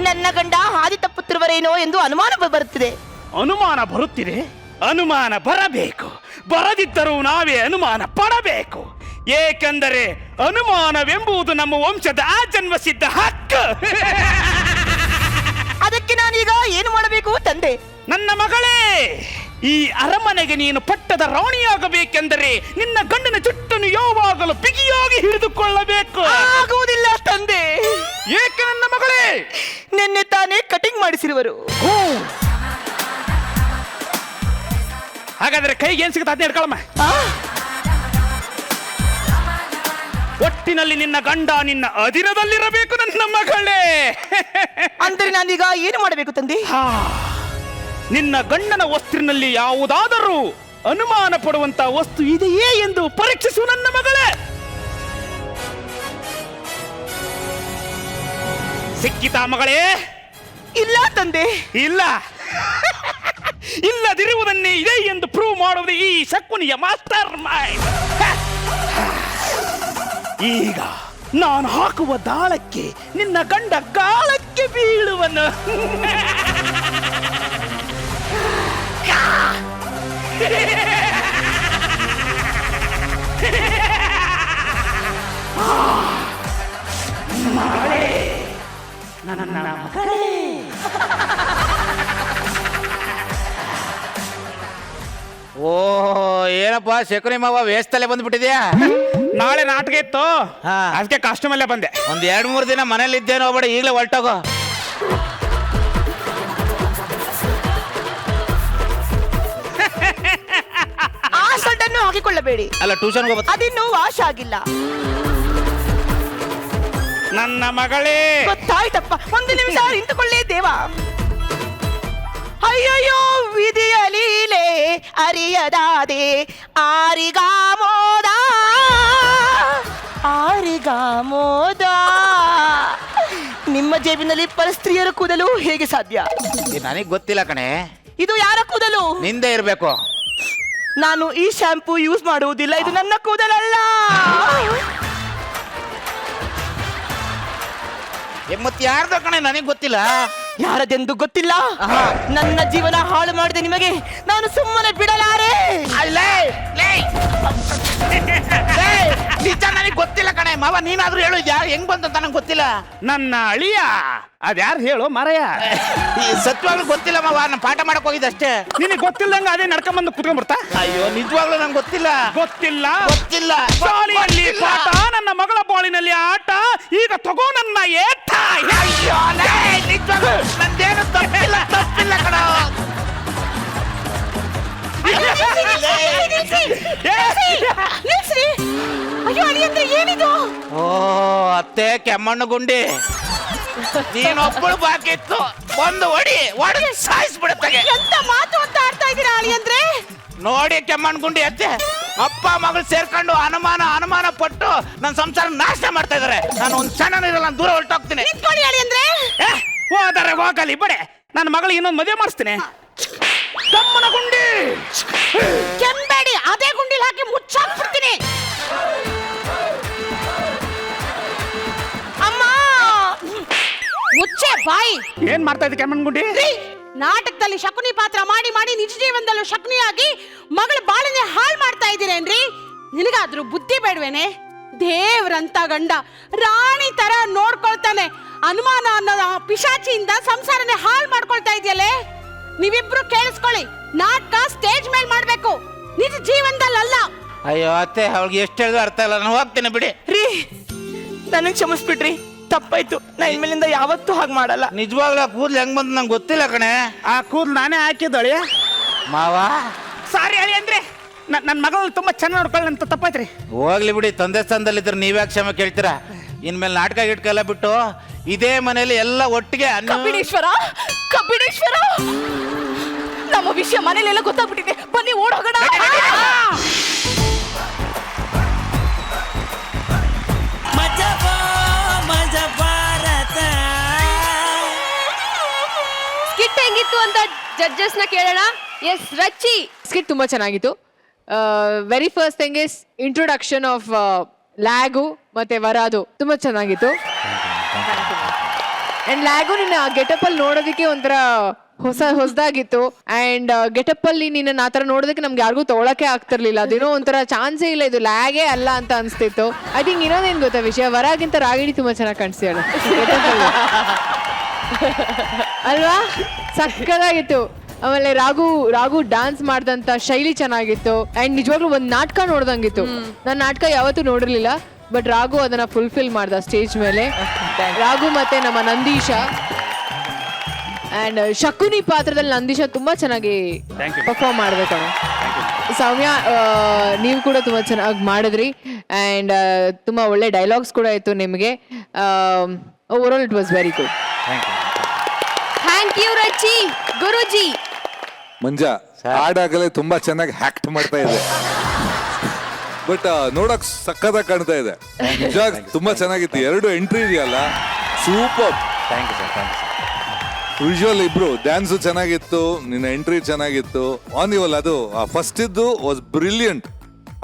ನನ್ನ ಗಂಡ ಹಾದಿ ತಪ್ಪುತ್ತಿರುವರೇನೋ ಎಂದು ಅನುಮಾನ ಬರುತ್ತಿದೆ. ಅನುಮಾನ ಬರುತ್ತಿದೆ? ಅನುಮಾನ ಬರಬೇಕು. ಬರದಿದ್ದರೂ ನಾವೇ ಅನುಮಾನ ಪಡಬೇಕು. ಏಕೆಂದರೆ ಅನುಮಾನವೆಂಬುದು ನಮ್ಮ ವಂಶದ ಆಜನ್ಮಸಿದ್ಧ ಹಕ್ಕು. ಅದಕ್ಕೆ ನಾನೀಗ ಏನು ಮಾಡಬೇಕು ತಂದೆ? ನನ್ನ ಮಗಳೇ, ಈ ಅರಮನೆಗೆ ನೀನು ಪಟ್ಟದ ರಾಣಿಯಾಗಬೇಕೆಂದರೆ ನಿನ್ನ ಗಂಡನ ಜುಟ್ಟನ್ನು ಯಾವಾಗಲೂ ಬಿಗಿಯಾಗಿ ಹಿಡಿದುಕೊಳ್ಳಬೇಕು. ಆಗುವುದಿಲ್ಲ ತಂದೆ. ಏಕೆ ನನ್ನ ಮಗಳೇ? ನಿನ್ನೆ ತಾನೇ ಕಟಿಂಗ್ ಮಾಡಿಸಿರುವರು. ಹಾಗಾದ್ರೆ ಕೈಗೆ ಏನ್ ಸಿಗುತ್ತೆ ಅದನ್ನ ಹಿಡ್ಕೊಳಮ್ಮ. ಒಟ್ಟಿನಲ್ಲಿ ನಿನ್ನ ಗಂಡ ನಿನ್ನ ಅಧೀನದಲ್ಲಿರಬೇಕು ನನ್ನ ಮಗಳೇ. ಅಂದರೆ ನಾನೀಗ ಏನು ಮಾಡಬೇಕು ತಂದೆ? ನಿನ್ನ ಗಂಡನ ವಸ್ತ್ರಿನಲ್ಲಿ ಯಾವುದಾದರೂ ಅನುಮಾನ ಪಡುವಂತ ವಸ್ತು ಇದೆಯೇ ಎಂದು ಪರೀಕ್ಷಿಸು ನನ್ನ ಮಗಳೇ. ಸಿಕ್ಕಿತಾ ಮಗಳೇ? ಇಲ್ಲ ತಂದೆ. ಇಲ್ಲ. ಇಲ್ಲದಿರುವುದನ್ನೇ ಇದೆ ಎಂದು ಪ್ರೂವ್ ಮಾಡುವುದು ಈ ಶಕುನಿಯ ಮಾಸ್ಟರ್ ಮೈಂಡ್. ಈಗ ನಾನು ಹಾಕುವ ದಾಳಕ್ಕೆ ನಿನ್ನ ಗಂಡ ಗಾಳಕ್ಕೆ ಬೀಳುವನು. ನನ್ನ ಮಗಳೇ. ಓ, ಏನಪ್ಪ ಶಕುನಿ ಮಾವ ವೇಸ್ತಲೆ ಬಂದ್ಬಿಟ್ಟಿದ್ಯಾ? ನಾಳೆ ನಾಟಕ ಇತ್ತು, ಹಾ. ಅದಕ್ಕೆ ಕಾಸ್ಟ್ಯೂಮ್ ಅಲ್ಲೇ ಬಂದೆ. ಒಂದ್ 2-3 ದಿನ ಮನೇಲಿ ಇದ್ದೇನೋ ಬೇಡ, ಈಗಲೇ ಹೊರಟೋಗೋ. ಆ ಸಡ್ಡನ್ನು ಹಾಕಿಕೊಳ್ಳಬೇಡಿ. ಅಲ್ಲ, ಟ್ಯೂಷನ್ಗೆ ಹೋಗ್ಬತ್ತ. ಅದಿನ್ನೂ ವಾಶ್ ಆಗಿಲ್ಲ. ನನ್ನ ಮಗಳೇ, ಗೊತ್ತಾಯ್ತಪ್ಪ. ಒಂದು ನಿಮಿಷ ನಿಂತುಕೊಳ್ಳೇ ದೇವ. ಅಯ್ಯಯ್ಯೋ ವಿಧಿಯ ಲೀಲೆ ಅರಿಯದಾದೆ ಆರಿಗಾಮೋದ ಆರಿಗಾಮೋದ. ನಿಮ್ಮ ಜೇಬಿನಲ್ಲಿ ಪರಸ್ತ್ರೀಯರ ಕೂದಲು ಹೇಗೆ ಸಾಧ್ಯ? ನನಗ್ ಗೊತ್ತಿಲ್ಲ ಕಣೆ, ಇದು ಯಾರ ಕೂದಲು? ನಿಂದೆ ಇರ್ಬೇಕು. ನಾನು ಈ ಶಾಂಪೂ ಯೂಸ್ ಮಾಡುವುದಿಲ್ಲ, ಇದು ನನ್ನ ಕೂದಲಲ್ಲ. ಮತ್ತೆ ಯಾರ್ದು ಕಣೆ, ನನಗ್ ಗೊತ್ತಿಲ್ಲ. ಯಾರದೆಂದು ಗೊತ್ತಿಲ್ಲ. ನನ್ನ ಜೀವನ ಹಾಳು ಮಾಡಿದೆ ನಿಮಗೆ ನಾನು ಸುಮ್ಮನೆ ಬಿಡಲಾರೆ. ನಿಜ ನನಗೆ ಗೊತ್ತಿಲ್ಲ ಕಣೆ ಮಾವ, ನೀನಾದ್ರೂ ಹೇಳು ಯಾರು ಹೆಂಗ್ ಬಂದಂತ ನಂಗೆ ಗೊತ್ತಿಲ್ಲ. ನನ್ನ ಅಳಿಯ ಅದ್ಯಾರು ಹೇಳು ಮರಯ. ಈ ಸತ್ವಾಗ್ಲೂ ಗೊತ್ತಿಲ್ಲ ಮಾವ, ನಾನು ಪಾಠ ಮಾಡಕ್ ಹೋಗಿದ್ದೆ ಅಷ್ಟೇ. ನಿನಗೆ ಗೊತ್ತಿಲ್ಲದಂಗ ಅದೇ ನಡ್ಕೊಂಬಂದು ಕುತ್ಕೊಂಡ್ ಬರ್ತಾ. ಅಯ್ಯೋ ನಿಜವಾಗ್ಲೂ ನಂಗೆ ಗೊತ್ತಿಲ್ಲ. ಗೊತ್ತಿಲ್ಲ ಗೊತ್ತಿಲ್ಲ. ಶಾಲೆಯಲ್ಲಿ ಪಾಠ, ನನ್ನ ಮಗಳ ಬಾಳಿನಲ್ಲಿ ಆಟ, ಈಗ ತಗೋ ನನ್ನ ಏಟ. ಅಯ್ಯೋ ನಿಜವಾಗ್ಲೂ ನಂದೇನು ತಪ್ಪಿಲ್ಲ ಕಣ. ನಿಲ್ಸ್ರಿ. ಅಯ್ಯೋ ಅಳಿಯಂದ್ರೆ ಏನಿದು? ಓ ಅತ್ತೆ ಕೆಮ್ಮಣ್ಣು ಗುಂಡಿ, ನೀನೊಬ್ಬಳು ಬಾಕಿ ಇತ್ತು, ಒಂದು ಹೊಡಿ ಸಾಯಿಸ್ಬಿಡುತ್ತೆ. ಎಂತ ಮಾತು ಅಂತ ಆಡ್ತಾ ಇದ್ದೀರಾ ಅಳಿಯಂದ್ರೆ? ನೋಡಿ ಕೆಮ್ಮಣ್ಣು ಗುಂಡಿ ಅತ್ತೆ, ಅಪ್ಪ ಮಗಳು ಸೇರ್ಕೊಂಡು ಅನುಮಾನ ಪಟ್ಟು ನನ್ನ ಸಂಸಾರ ನಾಶ ಮಾಡ್ತಾ ಇದಾರೆ. ನಾನು ಒಂದ್ ಕ್ಷಣ ಇರಲ್ಲ, ದೂರ ಹೊರಟೋಗ್ತೀನಿ. ನಿಂತ್ಕೊಳ್ಳಿ ಅಳಿಯಂದ್ರೆ. ಹೋದರೆ ಹೋಗಲಿ ಬಡೆ, ನನ್ನ ಮಗಳಿಗೆ ಇನ್ನೊಂದು ಮದುವೆ ಮಾಡಿಸ್ತೀನಿ. ತಮ್ಮನ ಗುಂಡಿ ಕೆಂಬೇಡಿ, ಅದೇ ಗುಂಡಿಲ್ ಹಾಕಿ ಮುಚ್ಚಾಕ್ಬಿಡ್ತೀನಿ. ಅಮ್ಮ ಮುಚ್ಚೆ ಬಾಯಿ. ಏನ್ ಮಾಡ್ತಾ ಇದ್ದೆ ಕೆಮ್ಮನ್ ಗುಂಡಿ? ನಾಟಕದಲ್ಲಿ ಶಕುನಿ ಪಾತ್ರ ಮಾಡಿ ಮಾಡಿ ನಿಜ ಜೀವನದಲ್ಲೂ ಶಕುನಿಯಾಗಿ ಮಗಳ ಬಾಳನೆ ಹಾಳು ಮಾಡ್ತಾ ಇದ್ದೀರೇನ್ರಿ? ನಿನಗಾದ್ರೂ ಬುದ್ಧಿ ಬೇಡವೇನೆ? ದೇವ್ರಂತ ಗಂಡ ರಾಣಿ ತರ ನೋಡ್ಕೊಳ್ತಾನೆ, ಅನುಮಾನ ಅನ್ನೋ ಪಿಶಾಚಿಯಿಂದ ಸಂಸಾರನೇ ಹಾಳು ಮಾಡ್ಕೊಳ್ತಾ ಇದೆಯಲ್ಲೇ. ನೀವಿಬ್ರು ಕೇಳಿಸ್ಕೊಳ್ಳಿ, ನಾಟಕ ಸ್ಟೇಜ್ ಮೇಲೆ ಮಾಡ್ಬೇಕು, ನಿಜ ಜೀವನದಲ್ಲ. ಅಯ್ಯೋ ಅತ್ತೆ, ಅವಳಿಗೆ ಎಷ್ಟು ಹೇಳಿದ್ರು ಅರ್ಥ ಇಲ್ಲ, ನಾನು ಹೋಗ್ತೀನಿ ಬಿಡಿ. ರೀ ನನಗೆ ಕ್ಷಮಿಸ್ಬಿಡ್ರಿ, ತಪ್ಪಾಯ್ತು. ನಾ ಇನ್ಮೇಲಿಂದ ಯಾವತ್ತೂ ಹಾಗೆ ಮಾಡಲ್ಲ. ನಿಜವಾಗ್ಲೂ ಕೂದ್ಲು ಹೆಂಗ್ ಬಂದು ನಂಗೆ ಗೊತ್ತಿಲ್ಲ ಕಣೆ. ಆ ಕೂದಲು ನಾನೇ ಹಾಕಿದ್ದಳಿಯ ಮಾವ. ಸಾರಿ ಅಳಿ ಅಂದ್ರೆ ನನ್ನ ಮಗಳು ತುಂಬಾ ಚೆನ್ನಾಗಿ ನೋಡ್ಕೊಳ್ಳಿ ಅಂತ ತಪ್ಪಾಯ್ತ್ರಿ. ಹೋಗ್ಲಿ ಬಿಡಿ, ತಂದೆ ಸ್ಥಾನದಲ್ಲಿದ್ರೆ ನೀವೇ ಕ್ಷಮೆ ಕೇಳ್ತೀರಾ? ಇನ್ಮೇಲೆ ನಾಟಕ ಗಿಟ್ಕ ಎಲ್ಲ ಬಿಟ್ಟು ಇದೇ ಮನೆಯಲ್ಲಿ ಎಲ್ಲ ಒಟ್ಟಿಗೆ ಕಬ್ಬಿಣೇಶ್ವರ, ನಮ್ಮ ವಿಷಯ ಮನೇಲೆಲ್ಲ ಗೊತ್ತಾಗ್ಬಿಟ್ಟಿದೆ, ಬನ್ನಿ ಓಡೋಗೋಣ. ಸ್ಕಿಟ್ ಹೆಂಗಿತ್ತು ಅಂತ ಜಡ್ಜಸ್ ನ ಕೇಳೋಣ. ಎಸ್ ರಚ್ಚಿ. ಸ್ಕಿಟ್ ತುಂಬಾ ಚೆನ್ನಾಗಿತ್ತು. Very first thing is introduction of ಲ್ಯಾಗು ಮತ್ತೆ ವರಾದು ತುಂಬಾ ಚೆನ್ನಾಗಿತ್ತು. ಅಂಡ್ ಲ್ಯಾಗು ನಿನ್ನ ಗೆಟಪ್ ಅಲ್ಲಿ ನೋಡೋದಕ್ಕೆ ಒಂಥರ ಹೊಸದಾಗಿತ್ತು. ಅಂಡ್ ಗೆಟಪ್ ಅಲ್ಲಿ ನಿನ್ನ ಆತರ ನೋಡೋದಕ್ಕೆ ನಮ್ಗೆ ಯಾರಿಗೂ ತೊಗೊಳಕ್ಕೆ ಆಗ್ತಿರ್ಲಿಲ್ಲ. ಅದೇನೋ ಒಂಥರ ಚಾನ್ಸೇ ಇಲ್ಲ, ಇದು ಲ್ಯಾಗೇ ಅಲ್ಲ ಅಂತ ಅನ್ಸ್ತಿತ್ತು. ಐ ಥಿಂಕ್ ಇನ್ನೊಂದೇನ್ ಗೊತ್ತಾ ವಿಷಯ, ವರಾಗಿಂತ ರಾಗಿಣಿ ತುಂಬಾ ಚೆನ್ನಾಗಿ ಕಾಣಿಸ್ತಾಳೆ ಅಲ್ವಾ? ಸಕ್ಕದಾಗಿತ್ತು. ಆಮೇಲೆ ರಾಘು ಡಾನ್ಸ್ ಮಾಡ್ದಂತ ಶೈಲಿ ಚೆನ್ನಾಗಿತ್ತು. ಅಂಡ್ ನಿಜವಾಗ್ಲೂ ಒಂದ್ ನಾಟಕ ನೋಡ್ದಂಗಿತ್ತು. ನಾನು ನಾಟಕ ಯಾವತ್ತೂ ನೋಡಿರ್ಲಿಲ್ಲ, ಬಟ್ ರಾಘು ಅದನ್ನ ಫುಲ್ಫಿಲ್ ಮಾಡ್ದ ಸ್ಟೇಜ್ ಮೇಲೆ. ರಾಘು ಮತ್ತೆ ನಮ್ಮ ನಂದೀಶ ಅಂಡ್ ಶಕುನಿ ಪಾತ್ರದಲ್ಲಿ ನಂದೀಶ ತುಂಬಾ ಚೆನ್ನಾಗಿ ಪರ್ಫಾರ್ಮ್ ಮಾಡ್ಬೇಕು. ಸೌಮ್ಯ ನೀವು ಕೂಡ ತುಂಬಾ ಚೆನ್ನಾಗಿ ಮಾಡಿದ್ರಿ. ಅಂಡ್ ತುಂಬಾ ಒಳ್ಳೆ ಡೈಲಾಗ್ಸ್ ಕೂಡ ಇತ್ತು ನಿಮಗೆ. Overall it was very good. Thank you Rachi. Guruji Manja ಹಾಡಾಗಲೇ ತುಂಬಾ ಚೆನ್ನಾಗಿ ಹ್ಯಾಕ್ಟ್ ಮಾಡ್ತಾ ಇದೆ, ಬಟ್ ನೋಡಕ್ ಸಕ್ಕತ್ತಾಗಿ ಕಾಣ್ತಾ ಇದೆ. ನಿಜ ತುಂಬಾ ಚೆನ್ನಾಗಿತ್ತು. ಎರಡು ಎಂಟ್ರಿ ಇದೆಯಲ್ಲ, ಸೂಪರ್. ವಿಜುವಲ್ ಇಬ್ರು ಡ್ಯಾನ್ಸು ಚೆನ್ನಾಗಿತ್ತು, ನಿನ್ನ ಎಂಟ್ರಿ ಚೆನ್ನಾಗಿತ್ತು. ಆನ್ ಇವಲ್ ಅದು ಫಸ್ಟ್ ಇದ್ದು ವಾಸ್ ಬ್ರಿಲಿಯಂಟ್.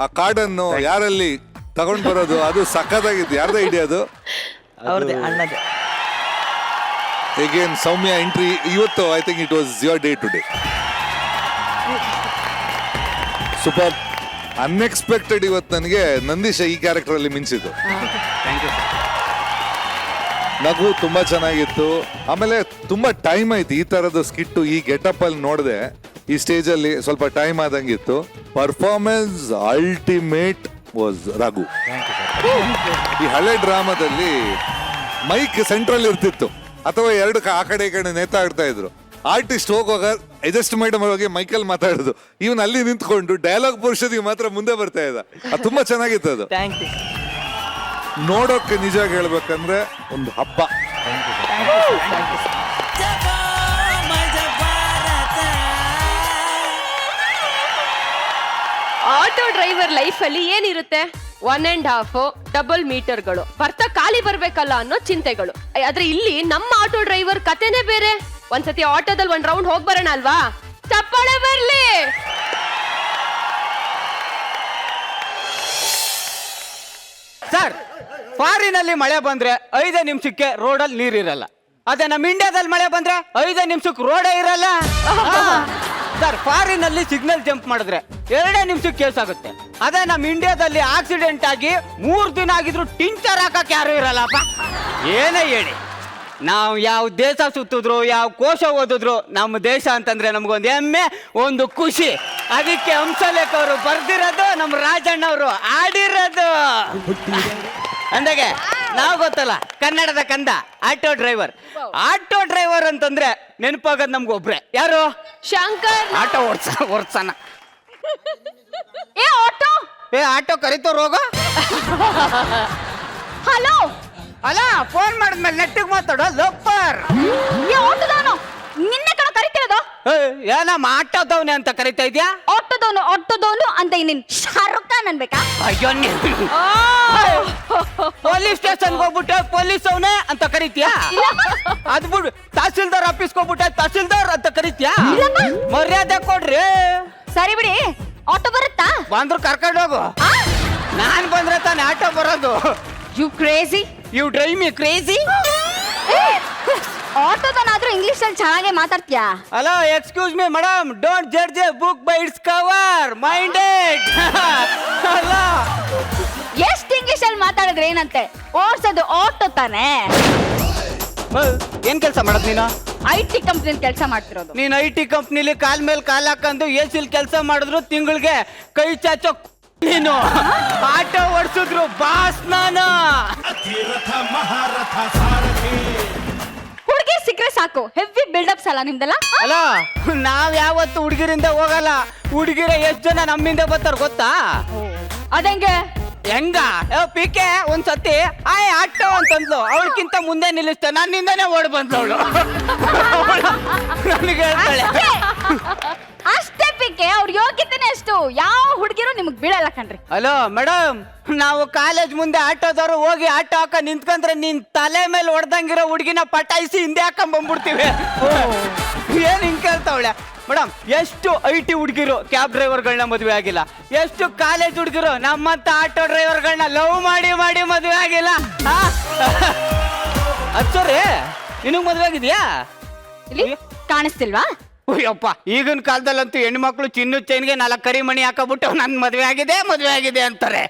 ಆ ಕಾರ್ಡನ್ನು ಯಾರಲ್ಲಿ ತಗೊಂಡ್ ಬರೋದು ಅದು ಸಕ್ಕತ್ತಾಗಿತ್ತು. ಯಾರ್ದ ಐಡಿಯಾ ಅದು? ಅವ್ರದೇ ಅಣ್ಣದೇ. ಅಗೇನ್ ಸೌಮ್ಯ ಎಂಟ್ರಿ ಇವತ್ತು I think it was your day today. Super. Unexpected ಇವತ್ತು ನನಗೆ ನಂದೀಶ ಈ ಕ್ಯಾರೆಕ್ಟರ್ ಅಲ್ಲಿ ಮಿಂಚಿದ್ದು. ನಗು ತುಂಬಾ ಚೆನ್ನಾಗಿತ್ತು. ಆಮೇಲೆ ತುಂಬಾ ಟೈಮ್ ಆಯ್ತು ಈ ತರದ ಸ್ಕಿಟ್ಟು ಈ ಗೆಟಪ್ ಅಲ್ಲಿ ನೋಡಿದೆ. ಈ ಸ್ಟೇಜ್ ಅಲ್ಲಿ ಸ್ವಲ್ಪ ಟೈಮ್ ಆದಂಗಿತ್ತು. Performance ultimate was Raghu. ಈ ಹಳೆ ಡ್ರಾಮಾದಲ್ಲಿ ಮೈಕ್ ಸೆಂಟ್ರಲ್ ಇರ್ತಿತ್ತು, ಅಥವಾ ಎರಡು ಆ ಕಡೆ ಈ ಕಡೆ ನೇತಾಡ್ತಾ ಇದ್ರು. ಆರ್ಟಿಸ್ಟ್ ಹೋಗುವಾಗ ಅಡ್ಜಸ್ಟ್ ಹೋಗಿ ಮೈಕಲ್ ಮಾತಾಡೋದು, ಇವನ್ ಅಲ್ಲಿ ನಿಂತ್ಕೊಂಡು ಡೈಲಾಗ್ ಪುರುಷದಿಗೆ ಮಾತ್ರ ಮುಂದೆ ಬರ್ತಾ ಇದ್ದ. ಅದು ತುಂಬಾ ಚೆನ್ನಾಗಿತ್ತು. ಅದು ನೋಡೋಕೆ ನಿಜವಾಗಿ ಹೇಳ್ಬೇಕಂದ್ರೆ ಒಂದು ಹಬ್ಬ. ಆಟೋ ಡ್ರೈವರ್ ಲೈಫ್ ಅಲ್ಲಿ ಏನಿರುತ್ತೆ? 1.5 ಡಬಲ್ ಮೀಟರ್ಗಳು ಬರ್ತಾ ಖಾಲಿ ಬರ್ಬೇಕಲ್ಲ ಅನ್ನೋ ಚಿಂತೆಗಳು. ಆದ್ರೆ ಇಲ್ಲಿ ನಮ್ಮ ಆಟೋ ಡ್ರೈವರ್ ಕತೆನೇ ಬೇರೆ. ಒಂದ್ಸತಿ ಆಟೋದಲ್ಲಿ ಒಂದ್ ರೌಂಡ್ ಹೋಗ್ ಬರೋಣ ಅಲ್ವಾ? ಚಪ್ಪಾಳೆ ಬರ್ಲಿ. ಸರ್, ಫಾರಿನಲ್ಲಿ ಮಳೆ ಬಂದ್ರೆ 5 ನಿಮಿಷಕ್ಕೆ ರೋಡಲ್ಲಿ ನೀರಿರಲ್ಲ. ಅದೇ ನಮ್ಮ ಇಂಡಿಯಾದಲ್ಲಿ ಮಳೆ ಬಂದ್ರೆ 5 ನಿಮಿಷಕ್ಕೆ ರೋಡೇ ಇರಲ್ಲ ಸರ್. ಫಾರಿನ್ ಅಲ್ಲಿ ಸಿಗ್ನಲ್ ಜಂಪ್ ಮಾಡಿದ್ರೆ 2 ನಿಮಿಷಕ್ಕೆ ಕೇಸ್ ಆಗುತ್ತೆ. ಅದೇ ನಮ್ಮ ಇಂಡಿಯಾದಲ್ಲಿ ಆಕ್ಸಿಡೆಂಟ್ ಆಗಿ 3 ದಿನ ಆಗಿದ್ರು ಟಿಂಚರ್ ಹಾಕಕ್ಕೆ ಯಾರು ಇರಲ್ಲಪ್ಪ. ಏನೇ ಹೇಳಿ, ನಾವು ಯಾವ ದೇಶ ಸುತ್ತಿದ್ರು, ಯಾವ ಕೋಶ ಓದಿದ್ರು, ನಮ್ಮ ದೇಶ ಅಂತಂದ್ರೆ ನಮ್ಗೊಂದು ಹೆಮ್ಮೆ, ಒಂದು ಖುಷಿ. ಅದಕ್ಕೆ ಹಂಸಲೇಖ ಅವರು ಬರ್ದಿರೋದು, ನಮ್ಮ ರಾಜಣ್ಣವರು ಆಡಿರೋದು. ಅಂದಾಗೆ ನಾವು ಗೊತ್ತಲ್ಲ, ಕನ್ನಡದ ಕಂದ ಆಟೋ ಡ್ರೈವರ್. ಆಟೋ ಡ್ರೈವರ್ ಅಂತಂದ್ರೆ ನೆನಪಾಗದ್ ನಮ್ಗೆ ಒಬ್ರೆ, ಯಾರು? ಶಂಕರ್. ಆಟೋ ಓಡ್ಸನ. ಆಟೋ ಆಟೋ ಕರಿತೋರ್ ಹೋಗೋ. ಹಲೋ ಅಲ್ಲ, ಫೋನ್ ಮಾಡಿದ್ಮೇಲೆ ನೆಟ್ಟಿಗೆ ಮಾತಾಡೋ ಲೋಪರ್. ಆಟೋದವನು ನಿನ್ನೆ ಕಣ ಕರಿತಿರೋದು. ಏನಮ್ಮ ಆಟೋದವನೇ ಅಂತ ಕರಿತಾ ಇದ್ಯಾ? ಆಟೋದವನು ಅಂತ ಇನ್ನೇನು ಶಾರುಖ್ ಖಾನ್ ಅನ್ಬೇಕಾ? ಅಯ್ಯೋ, ಪೊಲೀಸ್ ಸ್ಟೇಷನ್ಗೆ ಹೋಗ್ಬಿಟ್ಟೆ ಪೊಲೀಸ್ ಅವನೇ ಅಂತ ಕರಿತೀಯಾ? ಅದ್ ಬಿಡು, ತಹಸೀಲ್ದಾರ್ ಆಫೀಸ್ಗೆ ಹೋಗ್ಬಿಟ್ಟೆ ತಹಸೀಲ್ದಾರ್ ಅಂತ ಕರಿತೀಯಾ? ಮರ್ಯಾದೆ ಕೊಡ್ರಿ. ಸರಿ ಬಿಡಿ, ಆಟೋ ಬರುತ್ತಾ? ಬಂದ್ರು ಕರ್ಕೊಂಡು ಹೋಗು. ನಾನ್ ಬಂದ್ರೆ ತಾನೇ ಆಟೋ ಬರೋದು. You crazy. You drive me crazy. ಆಟೋದವನಾದ್ರೂ ಇಂಗ್ಲಿಷ್ ಅಲ್ಲಿ ಚೆನ್ನಾಗಿ ಮಾತಾಡ್ತೀಯಾ? Hello, excuse me madam, don't judge a book by its cover, minded. ಅಲ್ಲ, ಎಷ್ಟು ಇಂಗ್ಲಿಷ್ ಅಲ್ಲಿ ಮಾತಾಡಿದ್ರೆ ಏನಂತೆ? ಓಡ್ಸೋದು ಆಟೋ ತಾನೆ. ಏನ್ ಕೆಲಸ ಮಾಡೋದು ನೀನು? IT ಕಂಪ್ನಿಲಿ ಕೆಲಸ ಮಾಡ್ತಿರೋದು. ನೀನ್ IT ಕಂಪ್ನಿಲಿ ಕಾಲ್ ಮೇಲೆ ಕಾಲ್ ಹಾಕೊಂಡು AC ಕೆಲಸ ಮಾಡಿದ್ರು ತಿಂಗಳಿಗೆ ಕೈ ಚಾಚೋ ನೀನು. ಆಟೋ ಓಡಿಸಿದ್ರು ಬಾಸ್ ನಾನು. ಹುಡುಗಿ ಸಿಕ್ಕರೆ ಸಾಕು, ಹೆವಿ ಬಿಲ್ಡಪ್ಸ್ ಅಲ್ಲ ನಿಮ್ದೆಲ್ಲ. ಅಲ್ಲ, ನಾವ್ ಯಾವತ್ತು ಹುಡುಗಿರಿಂದ ಹೋಗಲ್ಲ. ಹುಡುಗಿರ ಎಷ್ಟ್ ಜನ ನಮ್ಮಿಂದ ಬರ್ತಾರ ಗೊತ್ತಾ? ಅದಂಗೆ ಹೆಂಗ ಪಿಕೆ ಒಂದ್ಸತಿ ಆಟೋ ಅಂತಂದ್ಲು, ಅವಳಕ್ಕಿಂತ ಮುಂದೆ ನಿಲ್ಲಿಸ್ತೆ, ನನ್ನಿಂದನೇ ಓಡ್ ಬಂದ್ಲವಳು. ನನಗೆ ಹೇಳ್ತಾಳೆ, ಅಷ್ಟೇ ಪಿಕೆ, ಅವ್ರ ಯೋಗ್ಯತೆನೆ ಅಷ್ಟು. ಯಾವ ಹುಡುಗಿರು ನಿಮಗ್ ಬೀಳಲ್ಲ ಕಣ್ರಿ. ಹಲೋ ಮೇಡಮ್, ನಾವು ಕಾಲೇಜ್ ಮುಂದೆ ಆಟೋದವ್ರು ಹೋಗಿ ಆಟೋ ಹಾಕ ನಿಂತ್ಕೊಂಡ್ರೆ ನಿನ್ ತಲೆ ಮೇಲೆ ಹೊಡೆದಂಗಿರೋ ಹುಡುಗಿನ ಪಟಾಯಿಸಿ ಹಿಂದೆ ಹಾಕೊಂಡ್ ಬಂದ್ಬಿಡ್ತೀವಿ. ಏನ್ ಹಿಂಗ್ ಕೇಳ್ತಾವಳೆ? ಮೇಡಮ್, ಎಷ್ಟು IT ಹುಡುಗಿರು ಕ್ಯಾಬ್ ಡ್ರೈವರ್ಗಳನ್ನ ಮದುವೆ ಆಗಿಲ್ಲ, ಎಷ್ಟು ಕಾಲೇಜ್ ಹುಡುಗಿರು ನಮ್ಮಂತ ಆಟೋ ಡ್ರೈವರ್ಗಳನ್ನ ಲವ್ ಮಾಡಿ ಮಾಡಿ ಮದುವೆ ಆಗಿಲ್ಲ. ಅಚ್ಚೋರಿ, ನಿನಗ್ ಮದುವೆ ಆಗಿದ್ಯಾ? ಇಲ್ಲಿ ಕಾಣಿಸ್ತಿಲ್ವಾ? ಅಯ್ಯಪ್ಪ, ಈಗಿನ ಕಾಲದಲ್ಲಂತೂ ಹೆಣ್ಮಕ್ಳು ಚಿನ್ನದ ಚೈನ್ಗೆ 4 ಕರಿಮಣಿ ಹಾಕಬಿಟ್ಟು ನನ್ ಮದುವೆ ಆಗಿದೆ ಅಂತಾರೆ.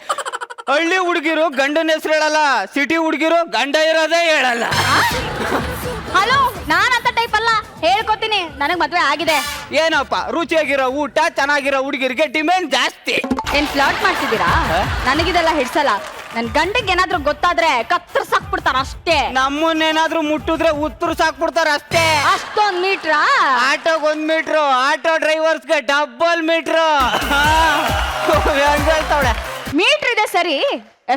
ಹಳ್ಳಿ ಹುಡುಗಿರು ಗಂಡನ ಹೆಸರು ಹೇಳಲ್ಲ, ಸಿಟಿ ಹುಡುಗಿರು ಗಂಡ ಇರೋದೇ ಹೇಳಲ್ಲ. ಹಲೋ, ನಾನಂತ ಟೈಪ್ ಅಲ್ಲ, ಹೇಳ್ಕೊತೀನಿ, ನನಗ್ ಮದ್ವೆ ಆಗಿದೆ. ಏನಪ್ಪ, ರುಚಿಯಾಗಿರೋ ಊಟ, ಚೆನ್ನಾಗಿರೋ ಹುಡುಗಿರಿಗೆ ಡಿಮ್ಯಾಂಡ್ ಜಾಸ್ತಿ. ಏನ್ ಫ್ಲಾಟ್ ಮಾಡ್ತಿದ್ದೀರಾ? ನನಗಿದೆಲ್ಲ ಹಿಡ್ಸಲ್ಲ. ನನ್ ಗಂಡಗ್ ಏನಾದ್ರೂ ಗೊತ್ತಾದ್ರೆ ಕತ್ತರ್ಸಾಕ್ಬಿಡ್ತಾರ ಅಷ್ಟೇ. ನಮ್ಮನ್ನೇನಾದ್ರೂ ಮುಟ್ಟಿದ್ರೆ ಉತ್ತರ ಸಾಕ್ಬಿಡ್ತಾರ ಅಷ್ಟೇ. ಅಷ್ಟೊಂದ್ ಮೀಟ್ರಾ? ಆಟೋಗ್ 1 ಮೀಟ್ರು, ಆಟೋ ಡ್ರೈವರ್ಸ್ಗೆ ಡಬಲ್ ಮೀಟ್ರು. ಹೇಳ್ತಾವಳೆ. ಮೀಟರ್ ಇದೆ ಸರಿ,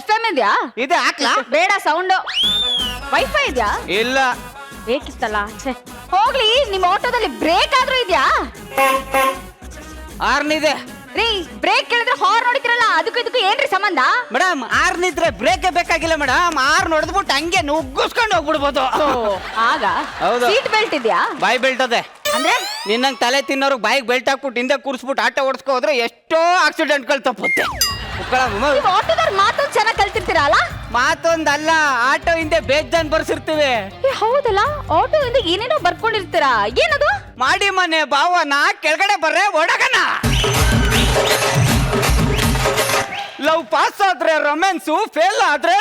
FM ಇದೆಯಾ? ಇದೆ, ಹಾಕ್ಲಾ? ಬೇಡ, ಸೌಂಡ್. ವೈಫೈ ಇದೆಯಾ? ಇಲ್ಲ. ಬೇಕಿತ್ತಲ್ಲ. ಹೋಗ್ಲಿ, ನಿಮ್ಮ ಆಟೋದಲ್ಲಿ ಬ್ರೇಕ್ ಆದ್ರೂ ಇದೆಯಾ? ಆರ್ನಿದೆ ರೀ, ಬ್ರೇಕ್ ಕೇಳಿದ್ರೆ ಹಾರ್ನ್ ಹೊಡಿತಿರಲ್ಲ, ಅದಕ್ಕೂ ಏನ್ರಿ ಸಂಬಂಧ? ಮೇಡಮ್, ಆರ್ನಿದ್ರೆ ಬ್ರೇಕೇ ಬೇಕಾಗಿಲ್ಲ ಮೇಡಮ್. ಆರ್ ನೋಡಿದ್ಬಿಟ್ಟು ಹಂಗೆ ನುಗ್ಗಿಸ್ಕೊಂಡು ಹೋಗ್ಬಿಡ್ಬೋದು. ಆಗ ಹೌದು. ಸೀಟ್ ಬೆಲ್ಟ್ ಇದೆಯಾ? ಬಾಯ್ ಬೆಲ್ಟ್ ಅದೇ. ಅಂದ್ರೆ ನಿನ್ನಂಗ್ ತಲೆ ತಿನ್ನೋರ್ಗೆ ಬಾಯಿಗೆ ಬೆಲ್ಟ್ ಹಾಕ್ಬಿಟ್ಟು ಹಿಂದೆ ಕೂರಿಸ್ಬಿಟ್ಟು ಆಟೋ ಓಡಿಸ್ಕೊ ಹೋದ್ರೆ ಎಷ್ಟೋ ಆಕ್ಸಿಡೆಂಟ್ಗಳು ತಪ್ಪುತ್ತೆ. ನೀವು ಆಟೋದವ್ರ ಮಾತೊಂದು ಚೆನ್ನಾಗಿ ಕಲ್ತಿರ್ತೀರಲ್ಲ? ಮಾತೊಂದಲ್ಲ, ಆಟೋ ಹಿಂದೆ ಬೇಜಾನ್ ಬರ್ಸಿರ್ತೀವಿ. ಹೌದಲ್ಲ, ಆಟೋ ಇಂದ ಏನೇನೋ ಬರ್ಕೊಂಡಿರ್ತೀರಾ. ಏನದು? ಮಾಡಿ ಮನೆ ಭಾವನ ಕೆಳಗಡೆ ಬರ್ರೆ ಒಡಗನ. ಲವ್ ಪಾಸ್ ಆದ್ರೆ ರೊಮ್ಯಾನ್ಸು, ಫೇಲ್ ಆದ್ರೆ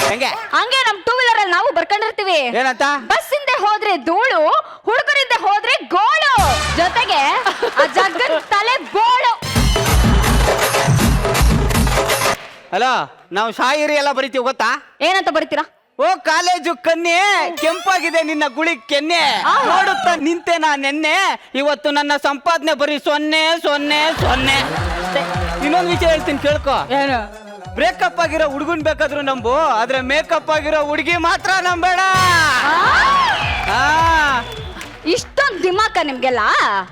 ಹೆಂಗೆ? ಹಂಗೆ ನಮ್ 2 ವೀಲರ್ ಅಲ್ಲಿ ನಾವು ಬರ್ಕೊಂಡಿರ್ತೀವಿ. ಏನಂತ? ಬಸ್ ಹಿಂದೆ ಹೋದ್ರೆ ಧೂಳು, ಹುಡುಗರಿಂದ ಹೋದ್ರೆ ಗೋಳು, ಜೊತೆಗೆ ಆ ಜಗ್ಗನ್ ತಲೆ ಬೋಳು. ಹಲೋ, ನಾವು ಶಾಯಿರಿ ಎಲ್ಲ ಬರಿತೀವಿ ಗೊತ್ತಾ? ಏನಂತ ಬರೀತೀರಾ? ಓ ಕಾಲೇಜು ಕನ್ಯೆ, ಕೆಂಪಾಗಿದೆ ನಿನ್ನ ಗುಳಿ ಕೆನ್ನೆ, ನೋಡುತ್ತಾ ನಿಂತೆ ನಾ ನೆನ್ನೆ, ಇವತ್ತು ನನ್ನ ಸಂಪಾದನೆ ಬರೀ 0 ಇನ್ನೊಂದು ವಿಷಯ ಹೇಳ್ತೀನಿ ಕೇಳ್ಕೊ. ಏನು? ಬ್ರೇಕಪ್ ಆಗಿರೋ ಹುಡುಗನ್ ಬೇಕಾದ್ರೂ ನಂಬು, ಆದ್ರೆ ಮೇಕಪ್ ಆಗಿರೋ ಹುಡುಗಿ ಮಾತ್ರ ನಂಬೇಡ. ಇಷ್ಟೊಂದು ದಿಮಾಕ ನಿಮ್ಗೆಲ್ಲ?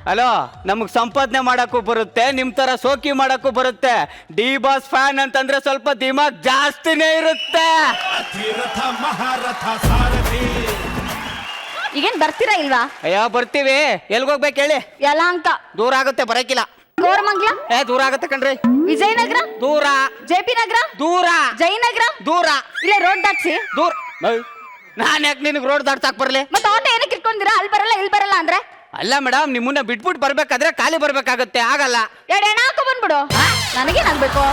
ಹಲೋ, ನಮಗ್ ಸಂಪಾದನೆ ಮಾಡಕ್ಕೂ ಬರುತ್ತೆ, ನಿಮ್ ತರ ಸೋಕಿ ಮಾಡಕ್ಕೂ ಬರುತ್ತೆ. ಡಿ ಬಾಸ್ ಫ್ಯಾನ್ ಅಂತಂದ್ರೆ ಸ್ವಲ್ಪ ದಿಮಾಕ್ ಜಾಸ್ತಿನೇ ಇರುತ್ತೆ. ಈಗೇನ್ ಬರ್ತೀರಾ ಇಲ್ವಾ? ಅಯ್ಯೋ ಬರ್ತೀವಿ. ಎಲ್ಗೋಗ್ಬೇಕು ಹೇಳಿ? ಎಲ್ಲ ಅಂತ ದೂರ ಆಗುತ್ತೆ, ಬರಕಿಲ್ಲ. ಕೋರಮಂಗ್ಲ, ದೂರ ಆಗತ್ತೆ ಕಣ್ರಿ. ವಿಜಯನಗರ, ದೂರ. ಜೆಪಿ ನಗರ, ದೂರ. ಜಯನಗರ, ದೂರ. ಇಲ್ಲ ರೋಡ್ ದಾಟ್ಸಿ. ದೂರ. ನಾನ್ ಯಾಕೆ ನಿನಗೆ ರೋಡ್ ದಾಟ್ಸಾಕ್ ಬರ್ಲಿ? ಮತ್ತೆ ಆಟೋ ಏನಕ್ಕೆ ಇಟ್ಕೊಂಡಿರಾ? ಅಲ್ಲಿ ಬರಲ್ಲ ಇಲ್ಲಿ ಬರಲ್ಲ ಅಂದ್ರೆ? ಅಲ್ಲ ಮೇಡಮ್, ನಿಮ್ಮನ್ನ ಬಿಟ್ಬಿಟ್ಟು ಬರ್ಬೇಕಾದ್ರೆ ಖಾಲಿ ಬರ್ಬೇಕಾಗತ್ತೆ, ಆಗಲ್ಲ. ಎರಡು ಎಣ ಹಾಕೋ ಬಂದ್ಬಿಡು. ನನಗೇನಾಗ್ಬೇಕು?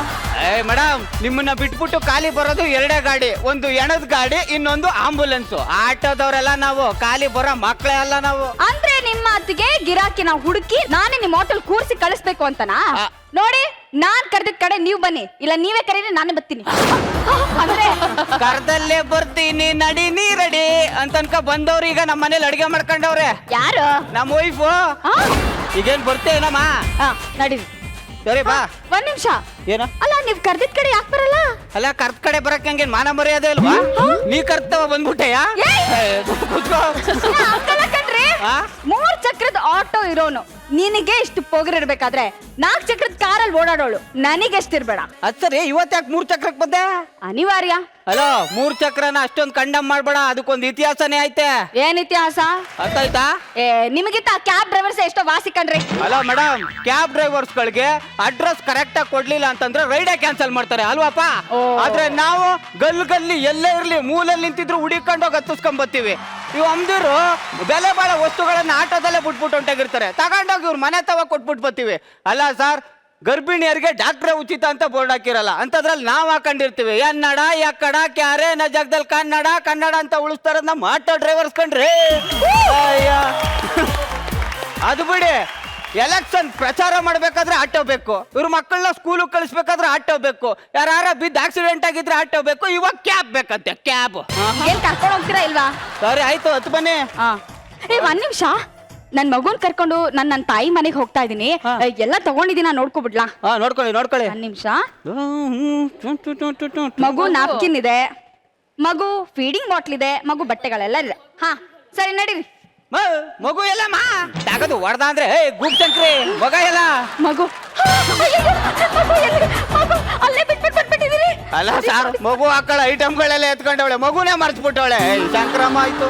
ಮೇಡಮ್, ನಿಮ್ಮನ್ನ ಬಿಟ್ಬಿಟ್ಟು ಖಾಲಿ ಬರೋದು ಎರಡೇ ಗಾಡಿ, ಒಂದು ಎಣದ ಗಾಡಿ, ಇನ್ನೊಂದು ಆಂಬುಲೆನ್ಸ್. ಆಟೋದವರೆಲ್ಲ ನಾವು, ಖಾಲಿ ಬರೋ ಮಕ್ಕಳೇ ಅಲ್ಲ ನಾವು. ಅಂದ್ರೆ ನಿಮ್ಮ ಅತ್ತಿಗೆ ಗಿರಾಕಿನ ಹುಡುಕಿ ನಾನೇ ನಿಮ್ಮ ಹೋಟೆಲ್ ಕೂರಿಸಿ ಕಳಿಸ್ಬೇಕು ಅಂತನಾ? ನೋಡಿ, ನಾನ್ ಕರೆದಿದ್ ಕಡೆ ನೀವು ಬನ್ನಿ, ಇಲ್ಲ ನೀವೇ ಕರೀರಿ ನಾನೇ ಬರ್ತೀನಿ. ಅಂದ್ರೆ ಕರ್ದಲ್ಲೇ ಬರ್ತೀನಿ ನಡಿ ನೀ ರೆಡಿ ಅಂತನ್ಕ ಬಂದವ್ರು ಈಗ ನಮ್ಮ ಮನೇಲಿ ಅಡಿಗೆ ಮಾಡ್ಕೊಂಡವ್ರೆ. ಯಾರು? ನಮ್ಮ ವೈಫು. ಈಗೇನ್ ಬರ್ತೇನಮ್ಮ? ನಡೀರಿ. ಸರಿ ಬಾ. ಒಂದ್ ನಿಮಿಷ. ಏನ? ಅಲ್ಲ, ನೀವ್ ಕರ್ದಿದ್ ಕಡೆ ಯಾಕೆ ಬರಲ್ಲ? ಅಲ್ಲ, ಕರ್ದ ಕಡೆ ಬರಕ್ ಹಂಗೇನ್ ಮಾನ ಮರ್ಯಾದೆ ಇಲ್ವಾ? ನೀ ಕರ್ತವ ಬಂದ್ಬಿಟ್ಟೆಯಾ? ಹಂಗಲ್ಲ ಕಣ್ರಿ, 3 ಚಕ್ರದ ಆಟೋ ಇರೋನು ನಿನಗೆ ಇಷ್ಟು ಪೊಗರಿರ್ಬೇಕಾದ್ರೆ 4 ಚಕ್ರದ ಕಾರಲ್ಲಿ ಓಡಾಡೋಳು ನನಗೆ ಎಷ್ಟಿರ್ಬೇಡ. ಅದ್ ಸರಿ, ಇವತ್ತು ಯಾಕೆ 3 ಚಕ್ರಕ್ಕೆ ಬಂದೆ? ಅನಿವಾರ್ಯ. ಅಲೋ, 3 ಚಕ್ರನ ಅಷ್ಟೊಂದು ಕಂಡಮ್ ಮಾಡ್ಬೇಡ, ಅದಕ್ಕೊಂದು ಇತಿಹಾಸನೇ ಐತೆ. ಏನ್ ಇತಿಹಾಸ? ಅರ್ಥ ಆಯ್ತಾ? ನಿಮಗಿಂತ ಕ್ಯಾಬ್ ಡ್ರೈವರ್ಸ್ ಎಷ್ಟೋ ವಾಸಿ ಕಣ್ರಿ. ಅಲೋ ಮೇಡಮ್, ಕ್ಯಾಬ್ ಡ್ರೈವರ್ಸ್ ಗಳಿಗೆ ಅಡ್ರೆಸ್ ಕರೆಕ್ಟ್ ಆಗಿ ಕೊಡ್ಲಿಲ್ಲ ಅಂತಂದ್ರೆ ರೈಡೇ ಕ್ಯಾನ್ಸಲ್ ಮಾಡ್ತಾರೆ ಅಲ್ವಾಪ? ಆದ್ರೆ ನಾವು ಗಲ್ಲಿ ಎಲ್ಲೇ ಇರ್ಲಿ ಮೂಲೆಯಲ್ಲಿ ನಿಂತಿದ್ರು ಹುಡಿಕೊಂಡೋಗಿ ಹತ್ತಿಸ್ಕೊಂಡ್ ಬರ್ತೀವಿ. ಇವ್ ಅಮ್ದಿರು ಬೆಲೆ ಬಾಳ ವಸ್ತುಗಳನ್ನ ಆಟೋದಲ್ಲೇ ಬಿಟ್ಬಿಟ್ಟು ಹೊಂಟಾಗಿರ್ತಾರೆ, ತಗೊಂಡೋಗಿ ಇವ್ರ ಮನೆ ತವ ಕೊಟ್ಬಿಟ್ಟು ಬರ್ತೀವಿ. ಅಲ್ಲ ಸರ್, ಗರ್ಭಿಣಿಯರಿಗೆ ಡಾಕ್ಟ್ರೇ ಉಚಿತ ಅಂತ ಬೋರ್ಡ್ ಹಾಕಿರಲ್ಲ, ಅಂತದ್ರಲ್ಲಿ ನಾವ್ ಹಾಕೊಂಡಿರ್ತೀವಿ ಎನ್ನಡ ಯಾಕಡ ಕ್ಯಾರೆ ನ ಜಾಗದಲ್ಲಿ ಕನ್ನಡ ಕನ್ನಡ ಅಂತ ಉಳಿಸ್ತಾರ ನಮ್ಮ ಆಟೋ ಡ್ರೈವರ್ಸ್ ಕಂಡ್ರಿ. ಅದು ಬಿಡಿ, ಎಲೆಕ್ಷನ್ ಪ್ರಚಾರ ಮಾಡ್ಬೇಕಾದ್ರೆ ಆಟೋ ಬೇಕು, ಇವ್ರ ಮಕ್ಕಳನ್ನ ಸ್ಕೂಲ್ ಕಳಿಸ್ಬೇಕಾದ್ರೆ ಆಟೋ ಬೇಕು, ಯಾರ ಬಿದ್ದು ಆಕ್ಸಿಡೆಂಟ್ ಆಗಿದ್ರೆ ಆಟೋ ಬೇಕು, ಇವಾಗ ಕ್ಯಾಬ್ ಬೇಕಂತೆ, ಕ್ಯಾಬ್. ಏನ್ ಕರ್ಕೊಂಡು ಹೋಗ್ತೀರಾ ಇಲ್ವಾ? ಸರಿ ಆಯ್ತು, ಹತ್ತು ಬನ್ನಿ. ಒಂದ್ ನಿಮಿಷ, ನನ್ ಮಗುನ್ ಕರ್ಕೊಂಡು ನನ್ನ ತಾಯಿ ಮನೆಗೆ ಹೋಗ್ತಾ ಇದೀನಿ. ಎಲ್ಲ ತಗೊಂಡಿದೀನ, ನೋಡ್ಕೊಬಿಡ್ಲಾ? ನೋಡ್ಕೊಳ್ಳಿ. ಒಂದ್ ನಿಮಿಷ. ಮಗು ನ್ಯಾಪ್ಕಿನ್ ಇದೆ, ಮಗು ಫೀಡಿಂಗ್ ಬಾಟ್ಲ್ ಇದೆ, ಮಗು ಬಟ್ಟೆಗಳೆಲ್ಲ ಇದೆ. ಹಾ ಸರಿ, ನಡೀರಿ. ಮಗು ಎಲ್ಲಮ್ಮ ತಾಗದು ಹೊಡೆದ ಅಂದ್ರೆ ಗುಡ್ ಶಂಕ್ರಿ, ಮಗ ಎಲ್ಲ ಮಗು ಅಲ್ಲೇ ಬಿಟ್ಬಿಟ್ಟಿದೀರಿ. ಅಲ್ಲ ಸರ್, ಮಗು ಹಾಕಳ ಐಟಮ್ಗಳೆಲ್ಲ ಎತ್ಕೊಂಡವಳೆ, ಮಗುನೇ ಮರ್ಚ್ಬಿಟ್ಟವಳೆ. ಸಂಕ್ರಮ ಆಯ್ತು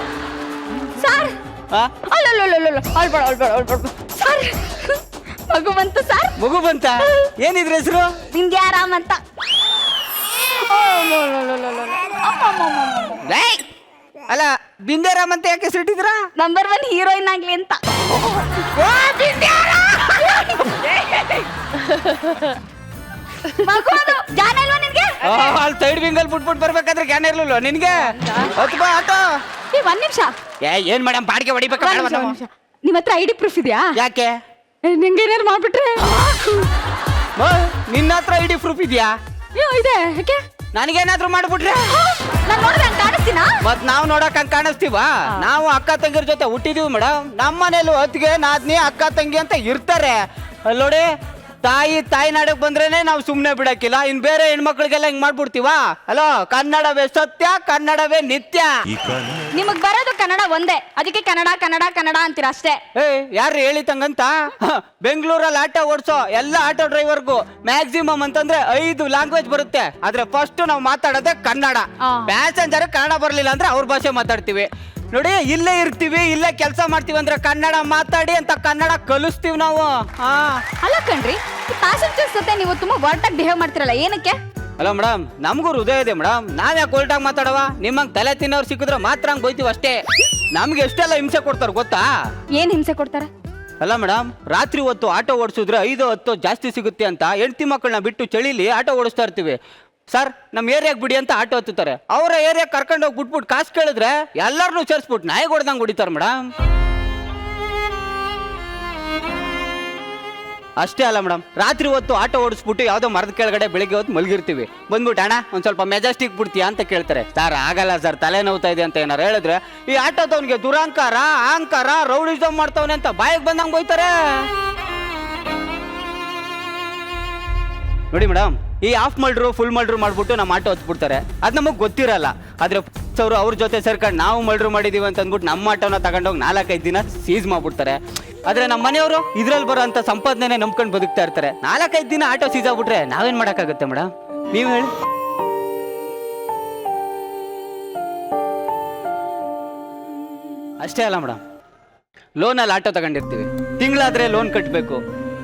ಸರ್. ಸರ್, ಮಗು ಬಂತು ಸರ್. ಮಗು ಬಂತ? ಏನಿದ್ರ ಹೆಸರು? ವಿಂಧ್ಯಾರಾಮ್ ಅಂತ. ಅಲ್ಲ, ಬಿಂದೇರಾಮ್ ಅಂತ ಯಾಕೆ ಹೆಸರಿಟ್ಟಿದ್ರ? ನಂಬರ್ 1 ಹೀರೋಯಿನ್ ಆಗ್ಲಿ ಅಂತ. ಮಗು ಅದು ಜಾನ ಇಲ್ವಾ ನಿನ್ಗೆ? ಅಲ್ಲಿ ಸೈಡ್ ವಿಂಗಲ್ ಬಿಟ್ಬಿಟ್ಟು ಬರ್ಬೇಕಾದ್ರೆ ಕ್ಯಾನ್ ಇರ್ಲಿಲ್ವ ನಿನ್ಗೆ? ಬಾ ಆಟೋ. ಒಂದ್ ನಿಮಿಷ. ಏನ್ ಮೇಡಮ್, ಬಾಡಿಗೆ ಹೊಡಿಬೇಕಾ? ನಿಮ್ ಹತ್ರ ಐಡಿ ಪ್ರೂಫ್ ಇದೆಯಾ? ಯಾಕೆ? ನಿಂಗೆ ಏನಾರು ಮಾಡ್ಬಿಟ್ರೆ? ನಿನ್ನ ಹತ್ರ ಐಡಿ ಪ್ರೂಫ್ ಇದೆಯಾ? ಇದೆ. ಯಾಕೆ? ನನಗೇನಾದ್ರೂ ಮಾಡ್ಬಿಟ್ರೆ ನಾನು ನೋಡಿದ್ರೆ ಹಂಗ್ ಕಾಣಿಸ್ತೀನಾ? ಮತ್ ನಾವ್ ನೋಡಕ್ ಹಂಗ್ ಕಾಣಿಸ್ತೀವ? ನಾವು ಅಕ್ಕ ತಂಗಿರ ಜೊತೆ ಹುಟ್ಟಿದೀವಿ ಮೇಡಮ್. ನಮ್ಮ ಮನೇಲಿ ಹೊತ್ತಿಗೆ ನಾದ್ನಿ ಅಕ್ಕ ತಂಗಿ ಅಂತ ಇರ್ತಾರೆ. ಅಲ್ಲಿ ನೋಡಿ, ತಾಯಿ ನಾಡಕ್ ಬಂದ್ರೇನೆ ನಾವು ಸುಮ್ನೆ ಬಿಡಕ್ಕಿಲ್ಲ, ಇನ್ ಬೇರೆ ಹೆಣ್ಮಕ್ಳಿಗೆಲ್ಲ ಹಿಂಗ್ ಮಾಡ್ಬಿಡ್ತೀವ? ಅಲೋ, ಕನ್ನಡವೇ ಸತ್ಯ, ಕನ್ನಡವೇ ನಿತ್ಯ. ನಿಮಗ್ ಬರೋದು ಕನ್ನಡ ಒಂದೇ, ಅದಕ್ಕೆ ಕನ್ನಡ ಕನ್ನಡ ಕನ್ನಡ ಅಂತೀರ ಅಷ್ಟೇ. ಯಾರು ಹೇಳಿತಂಗಂತ? ಬೆಂಗಳೂರಲ್ಲಿ ಆಟೋ ಓಡಿಸೋ ಎಲ್ಲ ಆಟೋ ಡ್ರೈವರ್ಗೂ ಮ್ಯಾಕ್ಸಿಮಮ್ ಅಂತಂದ್ರೆ 5 ಲ್ಯಾಂಗ್ವೇಜ್ ಬರುತ್ತೆ. ಆದ್ರೆ ಫಸ್ಟ್ ನಾವು ಮಾತಾಡೋದೇ ಕನ್ನಡ. ಪ್ಯಾಸೆಂಜರ್ ಕನ್ನಡ ಬರ್ಲಿಲ್ಲ ಅಂದ್ರೆ ಅವ್ರ ಭಾಷೆ ಮಾತಾಡ್ತೀವಿ. ನೋಡಿ, ಇಲ್ಲೇ ಇರ್ತೀವಿ, ಇಲ್ಲೇ ಕೆಲಸ ಮಾಡ್ತೀವಿ ಅಂದ್ರೆ ಕನ್ನಡ ಮಾತಾಡಿ ಅಂತ ಕನ್ನಡ ಕಲಿಸ್ತೀವಿ ನಾವು. ಅಲ್ಲ ಕಣ್ರಿ, ಪ್ಯಾಸೆಂಜರ್ಸ್ ಜೊತೆ ನೀವು ತುಂಬಾ ವರ್ಟಾಗಿ ಬಿಹೇವ್ ಮಾಡ್ತಿರಲ್ಲ, ಏನಕ್ಕೆ? ಅಲ್ಲ ಮೇಡಮ್, ನಮಗೂ ಹೃದಯ ಇದೆ ಮೇಡಮ್, ನಾವ್ಯಾಕೆ ಒಲ್ಟಾಗಿ ಮಾತಾಡವ? ನಿಮ್ಮಂಗ್ ತಲೆ ತಿನ್ನೋರು ಸಿಕ್ಕಿದ್ರೆ ಮಾತ್ರ ಹಂಗ್ ಬೈತೀವಿ ಅಷ್ಟೇ. ನಮ್ಗೆ ಎಷ್ಟೆಲ್ಲ ಹಿಂಸೆ ಕೊಡ್ತಾರೆ ಗೊತ್ತಾ? ಏನ್ ಹಿಂಸೆ ಕೊಡ್ತಾರೆ? ಅಲ್ಲ ಮೇಡಮ್, ರಾತ್ರಿ ಹೊತ್ತು ಆಟೋ ಓಡಿಸಿದ್ರೆ 5-10 ಜಾಸ್ತಿ ಸಿಗುತ್ತೆ ಅಂತ ಹೆಂಡತಿ ಮಕ್ಕಳನ್ನ ಬಿಟ್ಟು ಚಳಿಲಿ ಆಟೋ ಓಡಿಸ್ತಾ ಇರ್ತೀವಿ. ಸರ್, ನಮ್ಮ ಏರಿಯಾಗೆ ಬಿಡಿ ಅಂತ ಆಟೋ ಹತ್ತುತ್ತಾರೆ. ಅವರ ಏರಿಯಾಗೆ ಕರ್ಕೊಂಡು ಹೋಗಿ ಬಿಟ್ಬಿಟ್ಟು ಕಾಸು ಕೇಳಿದ್ರೆ ಎಲ್ಲರನ್ನೂ ಸೇರಿಸ್ಬಿಟ್ಟು ನಾಯಿ ಹೊಡೆದಂಗೆ ಹೊಡಿತಾರೆ ಮೇಡಮ್. ಅಷ್ಟೇ ಅಲ್ಲ ಮೇಡಮ್, ರಾತ್ರಿ ಹೊತ್ತು ಆಟೋ ಓಡಿಸ್ಬಿಟ್ಟು ಯಾವುದೋ ಮರದ ಕೆಳಗಡೆ ಬೆಳಿಗ್ಗೆ ಹೊತ್ತು ಮಲಗಿರ್ತೀವಿ. ಬಂದ್ಬಿಟ್ಟು ಅಣ್ಣ ಒಂದು ಸ್ವಲ್ಪ ಮೆಜೆಸ್ಟಿಕ್ ಬಿಡ್ತೀಯಾ ಅಂತ ಕೇಳ್ತಾರೆ. ಸರ್ ಆಗಲ್ಲ ಸರ್, ತಲೆ ನೋವ್ತಾ ಇದೆ ಅಂತ ಏನಾರು ಹೇಳಿದ್ರೆ ಈ ಆಟೋದವನಿಗೆ ದುರಾಂಕಾರ, ಅಹಂಕಾರ, ರೌಡಿಸಮ್ ಮಾಡ್ತವನೆ ಅಂತ ಬಾಯಿಗೆ ಬಂದಂಗೆ ಹೋಯ್ತಾರೆ. ನೋಡಿ ಮೇಡಮ್, ಈ ಹಾಫ್ ಮಲ್ಡ್ರು ಫುಲ್ ಮಲ್ಡ್ರು ಮಾಡ್ಬಿಟ್ಟು ನಮ್ಮ ಆಟೋ ಹತ್ಬಿಡ್ತಾರೆ. ಅದು ನಮಗೆ ಗೊತ್ತಿರಲ್ಲ. ಆದ್ರೆ ಅವರು ಅವ್ರ ಜೊತೆ ಸೇರ್ಕೊಂಡು ನಾವು ಮಲ್ಡ್ರು ಮಾಡಿದೀವಿ ಅಂತ ಅಂದ್ಬಿಟ್ಟು ನಮ್ಮ ಆಟೋನ ತಗೊಂಡೋಗಿ 4-5 ದಿನ ಸೀಸ್ ಮಾಡ್ಬಿಡ್ತಾರೆ. ಆದ್ರೆ ನಮ್ಮ ಮನೆಯವರು ಇದ್ರಲ್ಲಿ ಬರೋ ಅಂತ ಸಂಪಾದನೆ ನಂಬ್ಕೊಂಡು ಬದುಕ್ತಾ ಇರ್ತಾರೆ. 4-5 ದಿನ ಆಟೋ ಸೀಸ್ ಆಗ್ಬಿಟ್ರೆ ನಾವೇನ್ ಮಾಡಕ್ಕಾಗುತ್ತೆ ಮೇಡಮ್, ನೀವು ಹೇಳಿ? ಅಷ್ಟೇ ಅಲ್ಲ ಮೇಡಮ್, ಲೋನಲ್ಲಿ ಆಟೋ ತಗೊಂಡಿರ್ತೀವಿ, ತಿಂಗಳಾದ್ರೆ ಲೋನ್ ಕಟ್ಟಬೇಕು.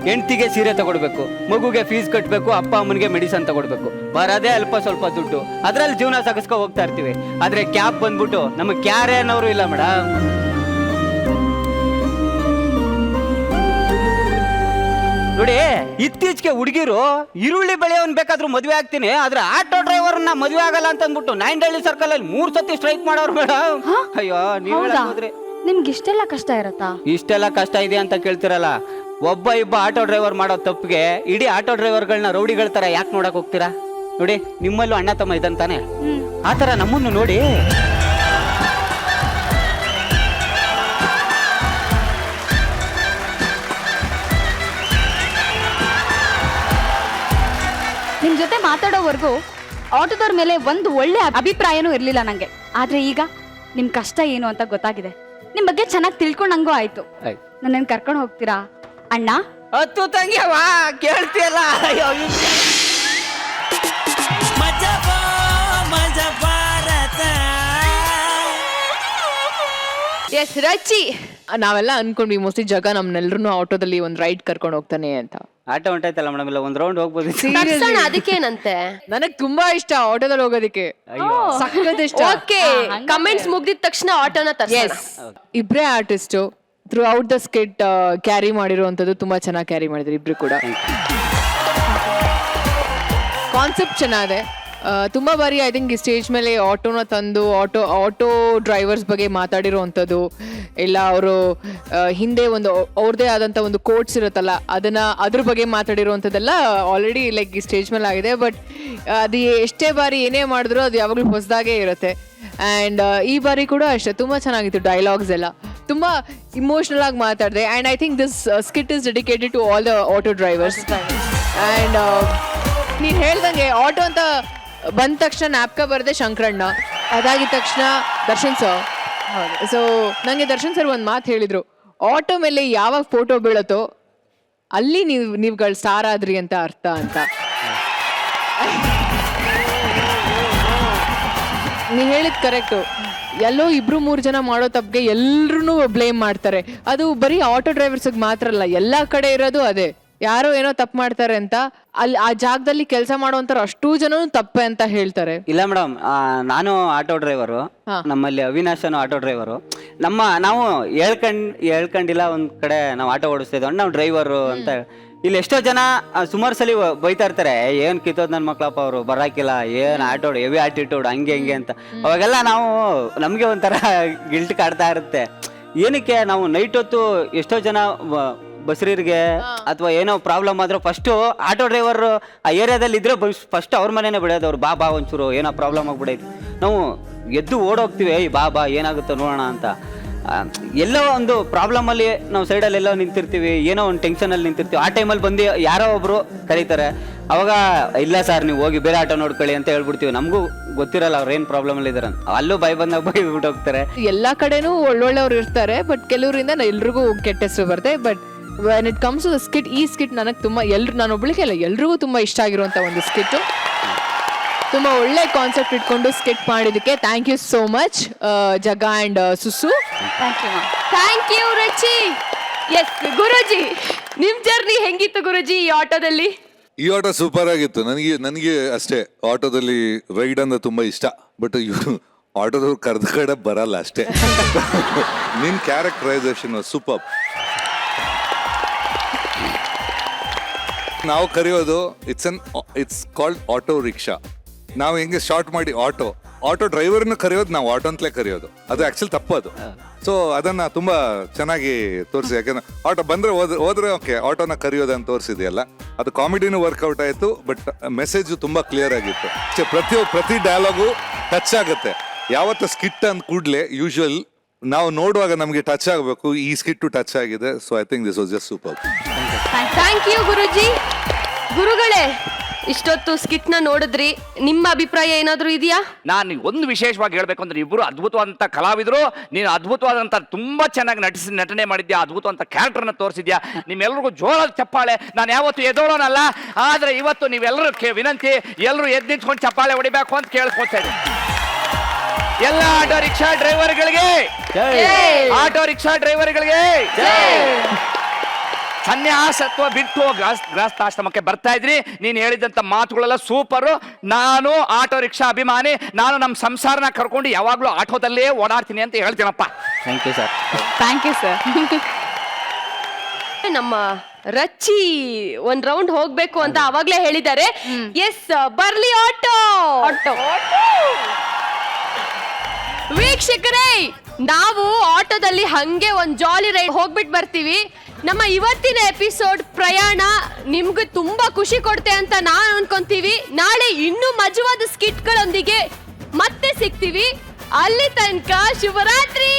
ಹೆಂಡ್ತಿಗೆ ಸೀರೆ ತಗೊಡ್ಬೇಕು, ಮಗುಗೆ ಫೀಸ್ ಕಟ್ಟಬೇಕು, ಅಪ್ಪ ಅಮ್ಮನಿಗೆ ಮೆಡಿಸನ್ ತಗೊಡ್ಬೇಕು. ಬರೋದೇ ಅಲ್ಪ ಸ್ವಲ್ಪ ದುಡ್ಡು, ಅದ್ರಲ್ಲಿ ಜೀವನ ಸಾಗಿಸ್ಕೊ ಹೋಗ್ತಾ ಇರ್ತೀವಿ. ಆದ್ರೆ ಕ್ಯಾಬ್ ಬಂದ್ಬಿಟ್ಟು ನಮಗೆ ಕ್ಯಾರೆ ಅನ್ನೋರು ಇಲ್ಲ ಮೇಡಮ್. ನೋಡಿ, ಇತ್ತೀಚೆಗೆ ಹುಡುಗಿರು ಈರುಳ್ಳಿ ಬೆಳೆಯವನ್ ಬೇಕಾದ್ರೂ ಮದುವೆ ಆಗ್ತೀನಿ, ಆದ್ರೆ ಆಟೋ ಡ್ರೈವರ್ನ ಮದುವೆ ಆಗಲ್ಲ ಅಂತ ಅಂದ್ಬಿಟ್ಟು ನೈನ್ಡಳ್ಳಿ ಸರ್ಕಲ್ ಅಲ್ಲಿ 3 ಸತಿ ಸ್ಟ್ರೈಕ್ ಮಾಡೋರು ಮೇಡಮ್. ಅಯ್ಯೋ, ನೀವು ಹೋದ್ರಿ. ನಿಮ್ಗೆ ಇಷ್ಟೆಲ್ಲ ಕಷ್ಟ ಇರತ್ತಾ? ಇಷ್ಟೆಲ್ಲ ಕಷ್ಟ ಇದೆ ಅಂತ ಕೇಳ್ತಿರಲ್ಲ. ಒಬ್ಬ ಇಬ್ಬ ಆಟೋ ಡ್ರೈವರ್ ಮಾಡೋ ತಪ್ಪಿಗೆ ಇಡೀ ಆಟೋ ಡ್ರೈವರ್ಗಳನ್ನ ರೌಡಿಗಳ ತರ ಯಾಕೆ ನೋಡಕ್ ಹೋಗ್ತೀರಾ? ನೋಡಿ, ನಿಮ್ಮಲ್ಲೂ ಅಣ್ಣ ತಮ್ಮ ಇದಂತಾನೆ, ಆತರ ನಮ್ಮನ್ನು ನೋಡಿ. ನಿಮ್ ಜೊತೆ ಮಾತಾಡೋವರೆಗೂ ಆಟೋದವ್ರ ಮೇಲೆ ಒಂದು ಒಳ್ಳೆ ಅಭಿಪ್ರಾಯನೂ ಇರ್ಲಿಲ್ಲ ನಂಗೆ. ಆದ್ರೆ ಈಗ ನಿಮ್ ಕಷ್ಟ ಏನು ಅಂತ ಗೊತ್ತಾಗಿದೆ, ನಿಮ್ ಬಗ್ಗೆ ಚೆನ್ನಾಗಿ ತಿಳ್ಕೊಂಡಂಗೂ ಆಯ್ತು. ನನ್ನ ಕರ್ಕೊಂಡು ಹೋಗ್ತೀರಾ ಅಣ್ಣ? ಹತ್ತು ತಂಗಿಯವ ಕೇಳ್ತಿಯಲ್ಲ. ಅಯ್ಯೋ, ಎಸ್ ರಚಿ, ನಾವೆಲ್ಲ ಅನ್ಕೊಂಡ್ವಿ ಮೋಸ್ಟ್ಲಿ ಜಗ ನಮ್ನೆಲ್ರು ಆಟೋದಲ್ಲಿ ಒಂದ್ ರೈಡ್ ಕರ್ಕೊಂಡು ಹೋಗ್ತಾನೆ ಅಂತ. ಆಟೋ ಹೊಂಟಾಯ್ತಲ್ಲ ಮೇಡಮ್, ಇಲ್ಲ ಒಂದ್ ರೌಂಡ್ ಹೋಗ್ಬೋದು. ಕರ್ಸೋಣ, ಅದಕ್ಕೇನಂತೆ. ನನಗ್ ತುಂಬಾ ಇಷ್ಟ ಆಟೋದಲ್ಲಿ ಹೋಗೋದಿಕ್ಕೆ, ಸಖತ್ ಇಷ್ಟ. ಓಕೆ, ಕಮೆಂಟ್ಸ್ ಮುಗ್ದಿದ ತಕ್ಷಣ ಆಟೋನ ತರ್ಸೋಣ. ಇಬ್ರೇ artist throughout the skit carry ಮಾಡಿರುವಂತದ್ದು ತುಂಬಾ ಚೆನ್ನಾಗಿ ಕ್ಯಾರಿ ಮಾಡಿದ್ರು ಇಬ್ರು ಕೂಡ. ಕಾನ್ಸೆಪ್ಟ್ ಚೆನ್ನಾಗಿದೆ. ತುಂಬಾ ಬಾರಿ ಐ ಥಿಂಕ್ ಈ ಸ್ಟೇಜ್ ಮೇಲೆ ಆಟೋನ ತಂದು ಆಟೋ ಡ್ರೈವರ್ಸ್ ಬಗ್ಗೆ ಮಾತಾಡಿರುವಂಥದ್ದು, ಇಲ್ಲ ಅವರು ಹಿಂದೆ ಒಂದು ಅವ್ರದ್ದೇ ಆದಂಥ ಒಂದು ಕೋಟ್ಸ್ ಇರುತ್ತಲ್ಲ ಅದ್ರ ಬಗ್ಗೆ ಮಾತಾಡಿರುವಂಥದ್ದೆಲ್ಲ ಆಲ್ರೆಡಿ ಲೈಕ್ ಈ ಸ್ಟೇಜ್ ಮೇಲೆ ಆಗಿದೆ. ಬಟ್ ಅದು ಎಷ್ಟೇ ಬಾರಿ ಏನೇ ಮಾಡಿದ್ರು ಅದು ಯಾವಾಗಲೂ ಹೊಸದಾಗೇ ಇರುತ್ತೆ. ಆ್ಯಂಡ್ ಈ ಬಾರಿ ಕೂಡ ಅಷ್ಟೇ ತುಂಬ ಚೆನ್ನಾಗಿತ್ತು. ಡೈಲಾಗ್ಸ್ ಎಲ್ಲ ತುಂಬ ಇಮೋಷ್ನಲ್ ಆಗಿ ಮಾತಾಡಿದೆ. And I think this skit is dedicated to all the auto drivers. And ನೀನು ಹೇಳ್ದಂಗೆ ಆಟೋ ಅಂತ ಬಂದ ತಕ್ಷಣ ನ್ಯಾಪ್ಕ ಬರದೆ ಶಂಕರಣ್ಣ, ಅದಾಗಿದ ತಕ್ಷಣ ದರ್ಶನ್ ಸರ್. ಸೊ ನನಗೆ ದರ್ಶನ್ ಸರ್ ಒಂದು ಮಾತು ಹೇಳಿದರು, ಆಟೋ ಮೇಲೆ ಯಾವಾಗ ಫೋಟೋ ಬೀಳತ್ತೋ ಅಲ್ಲಿ ನೀವುಗಳು ಸ್ಟಾರ್ ಆದ್ರಿ ಅಂತ ಅರ್ಥ ಅಂತ. ನೀವು ಹೇಳಿದ್ ಕರೆಕ್ಟು. ಎಲ್ಲೋ 2-3 ಜನ ಮಾಡೋ ತಪ್ಪಿಗೆ ಎಲ್ಲರೂ ಬ್ಲೇಮ್ ಮಾಡ್ತಾರೆ. ಅದು ಬರೀ ಆಟೋ ಡ್ರೈವರ್ಸ್ಗೆ ಮಾತ್ರ ಅಲ್ಲ, ಎಲ್ಲ ಕಡೆ ಇರೋದು ಅದೇ. ಯಾರೋ ಏನೋ ತಪ್ಪು ಮಾಡ್ತಾರೆ ಅಂತ ಅಲ್ಲಿ ಆ ಜಾಗದಲ್ಲಿ ಕೆಲಸ ಮಾಡುವಂತಾರ ಅಷ್ಟೂ ಜನನು ತಪ್ಪೆ ಅಂತ ಹೇಳ್ತಾರೆ. ಇಲ್ಲ ಮೇಡಮ್, ನಾನು ಆಟೋ ಡ್ರೈವರು, ನಮ್ಮಲ್ಲಿ ಅವಿನಾಶನು ಆಟೋ ಡ್ರೈವರು. ನಾವು ಹೇಳ್ಕೊಂಡಿಲ್ಲ, ಒಂದ್ ಕಡೆ ನಾವು ಆಟೋ ಓಡಿಸ್ತಾ ಇದ್ವಿ, ನಾವು ಡ್ರೈವರು ಅಂತ. ಇಲ್ಲಿ ಎಷ್ಟೋ ಜನ ಸುಮಾರು ಸಲ ಬೈತಾ ಇರ್ತಾರೆ, ಏನ್ ಕಿತ್ತೋದ್ ನನ್ನ ಮಕ್ಳಪ್ಪ ಅವರು ಬರಾಕಿಲ್ಲ, ಏನ್ ಆಟೋ ಹೆವಿ ಆಟಿಟ್ಯೂಡ್ ಹಂಗೆ ಅಂತ. ಅವಾಗೆಲ್ಲ ನಮ್ಗೆ ಒಂಥರ ಗಿಲ್ಟ್ ಕಾಡ್ತಾ ಇರುತ್ತೆ. ಏನಕ್ಕೆ ನಾವು ನೈಟ್ ಹೊತ್ತು ಎಷ್ಟೋ ಜನ ಬಸ್ರಿಗೆ ಅಥವಾ ಏನೋ ಪ್ರಾಬ್ಲಮ್ ಆದ್ರೂ ಫಸ್ಟ್ ಆಟೋ ಡ್ರೈವರ್ ಆ ಏರಿಯಾದಲ್ಲಿ ಇದ್ರೆ ಫಸ್ಟ್ ಅವ್ರ ಮನೇನೆ ಬಿಡೋದು. ಅವ್ರು ಬಾ ಒಂಚೂರು ಏನೋ ಪ್ರಾಬ್ಲಮ್ ಆಗ್ಬಿಡೈತಿ, ನಾವು ಎದ್ದು ಓಡೋಗ್ತೀವಿ, ಬಾ ಏನಾಗುತ್ತೋ ನೋಡೋಣ ಅಂತ. ಎಲ್ಲೋ ಒಂದು ಪ್ರಾಬ್ಲಮ್ ಅಲ್ಲಿ ನಾವು ಸೈಡಲ್ಲಿ ಎಲ್ಲೋ ನಿಂತಿರ್ತೀವಿ, ಏನೋ ಒಂದು ಟೆನ್ಷನ್ ಅಲ್ಲಿ ನಿಂತಿರ್ತೀವಿ. ಆ ಟೈಮಲ್ಲಿ ಬಂದು ಯಾರೋ ಒಬ್ರು ಕರೀತಾರೆ, ಅವಾಗ ಇಲ್ಲ ಸರ್ ನೀವು ಹೋಗಿ ಬೇರೆ ಆಟೋ ನೋಡ್ಕೊಳ್ಳಿ ಅಂತ ಹೇಳ್ಬಿಡ್ತೀವಿ. ನಮಗೂ ಗೊತ್ತಿರಲ್ಲ ಅವ್ರು ಏನ್ ಪ್ರಾಬ್ಲಮ್ ಅಲ್ಲಿ ಇದಾರೆ ಅಂತ. ಅಲ್ಲೂ ಬಂದಾಗ ಬಿಟ್ಟು ಹೋಗ್ತಾರೆ. ಎಲ್ಲಾ ಕಡೆನೂ ಒಳ್ಳೊಳ್ಳೆವ್ರು ಇರ್ತಾರೆ, ಬಟ್ ಕೆಲವರಿಂದ ಎಲ್ರಿಗೂ ಕೆಟ್ಟ ಹೆಸರು ಬರುತ್ತೆ. But when it comes to the skit, ಈ ಸ್ಕಿಟ್ ನನಗೆ ತುಂಬ ನಾನು ಒಬ್ಳಿಗೆ ಅಲ್ಲ ಎಲ್ರಿಗೂ ತುಂಬ ಇಷ್ಟ ಆಗಿರುವಂಥ ಒಂದು ಸ್ಕಿಟ್ಟು. ತುಂಬ ಒಳ್ಳೆ ಕಾನ್ಸೆಪ್ಟ್ ಇಟ್ಕೊಂಡು ಸ್ಕಿಟ್ ಮಾಡಿದ್ದಕ್ಕೆ thank you so much Jaga and Susu. Thank you Rachi. Yes Guruji, ನಿಮ್ ಜರ್ನಿ ಹೆಂಗಿತ್ತು ಗುರುಜಿ ಈ ಆಟೋದಲ್ಲಿ? ಈ ಆಟೋ ಸೂಪರ್ ಆಗಿತ್ತು. ನನಗೆ ಅಷ್ಟೇ ಆಟೋದಲ್ಲಿ ರೈಡ್ ಅಂದ್ರೆ ತುಂಬಾ ಇಷ್ಟ. ಬಟ್ ಆಟೋದವ್ರು ಕರೆದ ಕಡೆ ಬರಲ್ಲ ಅಷ್ಟೇ. ನಿನ್ ಕ್ಯಾರೆಕ್ಟರೈಸೇಷನ್ ಸೂಪರ್. ನಾವು ಕರೆಯೋದು ಇಟ್ಸ್ ಕಾಲ್ಡ್ ಆಟೋ ರಿಕ್ಷಾ. ನಾವು ಹೆಂಗೆ ಶಾರ್ಟ್ ಮಾಡಿ ಆಟೋ ಡ್ರೈವರ್ನ ಕರೆಯೋದು ನಾವು ಆಟೋ ಅಂತಲೇ ಕರೆಯೋದು. ಅದು ಆಕ್ಚುಲಿ ತಪ್ಪದು. ಸೊ ಅದನ್ನ ತುಂಬಾ ಚೆನ್ನಾಗಿ ತೋರಿಸಿ. ಯಾಕಂದ್ರೆ ಆಟೋ ಬಂದ್ರೆ ಹೋದ್ರೆ ಓಕೆ, ಆಟೋನ ಕರೆಯೋದಂತ ತೋರಿಸಿದೆಯಲ್ಲ, ಅದು ಕಾಮಿಡಿನೂ ವರ್ಕೌಟ್ ಆಯ್ತು. ಬಟ್ ಮೆಸೇಜ್ ತುಂಬಾ ಕ್ಲಿಯರ್ ಆಗಿತ್ತು. ಪ್ರತಿ ಡೈಲಾಗು ಟಚ್ ಆಗುತ್ತೆ. ಯಾವತ್ತು ಸ್ಕಿಟ್ ಅಂದ ಕೂಡಲೇ ಯೂಶುವಲ್ ನಾವು ನೋಡುವಾಗ ನಮಗೆ ಟಚ್ ಆಗಬೇಕು. ಈ ಸ್ಕಿಟ್ಟು ಟಚ್ ಆಗಿದೆ. So I think this was just super. Thank you Guruji. ಗುರುಗಳೇ, ಇಷ್ಟೊತ್ತು ಸ್ಕಿಟ್ ನ ನೋಡಿದ್ರಿ, ನಿಮ್ಮ ಅಭಿಪ್ರಾಯ ಏನಾದ್ರೂ ಇದೆಯಾ? ನಾನು ಒಂದು ವಿಶೇಷವಾಗಿ ಹೇಳ್ಬೇಕು ಅಂದ್ರೆ, ಇಬ್ಬರು ಅದ್ಭುತವಾದಂಥ ಕಲಾವಿದರು. ನೀನು ಅದ್ಭುತವಾದಂಥ ತುಂಬಾ ಚೆನ್ನಾಗಿ ನಟನೆ ಮಾಡಿದ್ಯಾ, ಅದ್ಭುತವಾದಂಥ ಕ್ಯಾರೆಕ್ಟರ್ನ ತೋರಿಸಿದ್ಯಾ. ನಿಮ್ಮೆಲ್ಲರಿಗೂ ಜೋರಾದ ಚಪ್ಪಾಳೆ. ನಾನು ಯಾವತ್ತು ಎದೋಳೋನಲ್ಲ, ಆದ್ರೆ ಇವತ್ತು ನೀವೆಲ್ಲರೂ ವಿನಂತಿ, ಎಲ್ಲರೂ ಎದ್ದು ನಿಂತ್ಕೊಂಡು ಚಪ್ಪಾಳೆ ಹೊಡಿಬೇಕು ಅಂತ ಕೇಳಿಸ್ಕೊಳ್ತಾ ಇದ್ದೀನಿ. ಎಲ್ಲ ಆಟೋ ರಿಕ್ಷಾ ಡ್ರೈವರ್ಗಳಿಗೆ, ಆಟೋ ರಿಕ್ಷಾ ಡ್ರೈವರ್ಗಳಿಗೆ ಸನ್ಯಾಸತ್ವ ಬಿಟ್ಟು ಗೃಹಸ್ಥಾಶ್ರಮಕ್ಕೆ ಬರ್ತಾ ಇದ್ರಿ. ನೀನ್ ಹೇಳಿದಂತ ಮಾತುಗಳೆಲ್ಲ ಸೂಪರ್. ನಾನು ಆಟೋ ರಿಕ್ಷಾ ಅಭಿಮಾನಿ. ನಾನು ನಮ್ಮ ಸಂಸಾರನ ಕರ್ಕೊಂಡು ಯಾವಾಗ್ಲೂ ಆಟೋದಲ್ಲೇ ಓಡಾಡ್ತೀನಿ ಅಂತ ಹೇಳ್ತೀನಪ್ಪ. Thank you sir. Thank you sir. ನಮ್ಮ ರಚ್ಚಿ ಒಂದ್ ರೌಂಡ್ ಹೋಗ್ಬೇಕು ಅಂತ ಅವಾಗ್ಲೇ ಹೇಳಿದ್ದಾರೆ. ಎಸ್, ಬರ್ಲಿ ಆಟೋ. ವೀಕ್ಷಕರೇ, ನಾವು ಆಟೋದಲ್ಲಿ ಹಂಗೆ ಒಂದ್ ಜಾಲಿ ರೈಡ್ ಹೋಗ್ಬಿಟ್ಟು ಬರ್ತೀವಿ. ನಮ್ಮ ಇವತ್ತಿನ ಎಪಿಸೋಡ್ ಪ್ರಯಾಣ ನಿಮ್ಗೆ ತುಂಬಾ ಖುಷಿ ಕೊಡುತ್ತೆ ಅಂತ ನಾನು ಅನ್ಕೊಂತೀವಿ. ನಾಳೆ ಇನ್ನೂ ಮಜವಾದ ಸ್ಕಿಟ್ಗಳೊಂದಿಗೆ ಮತ್ತೆ ಸಿಗ್ತೀವಿ. ಅಲ್ಲಿ ತನಕ ಶುಭರಾತ್ರಿ.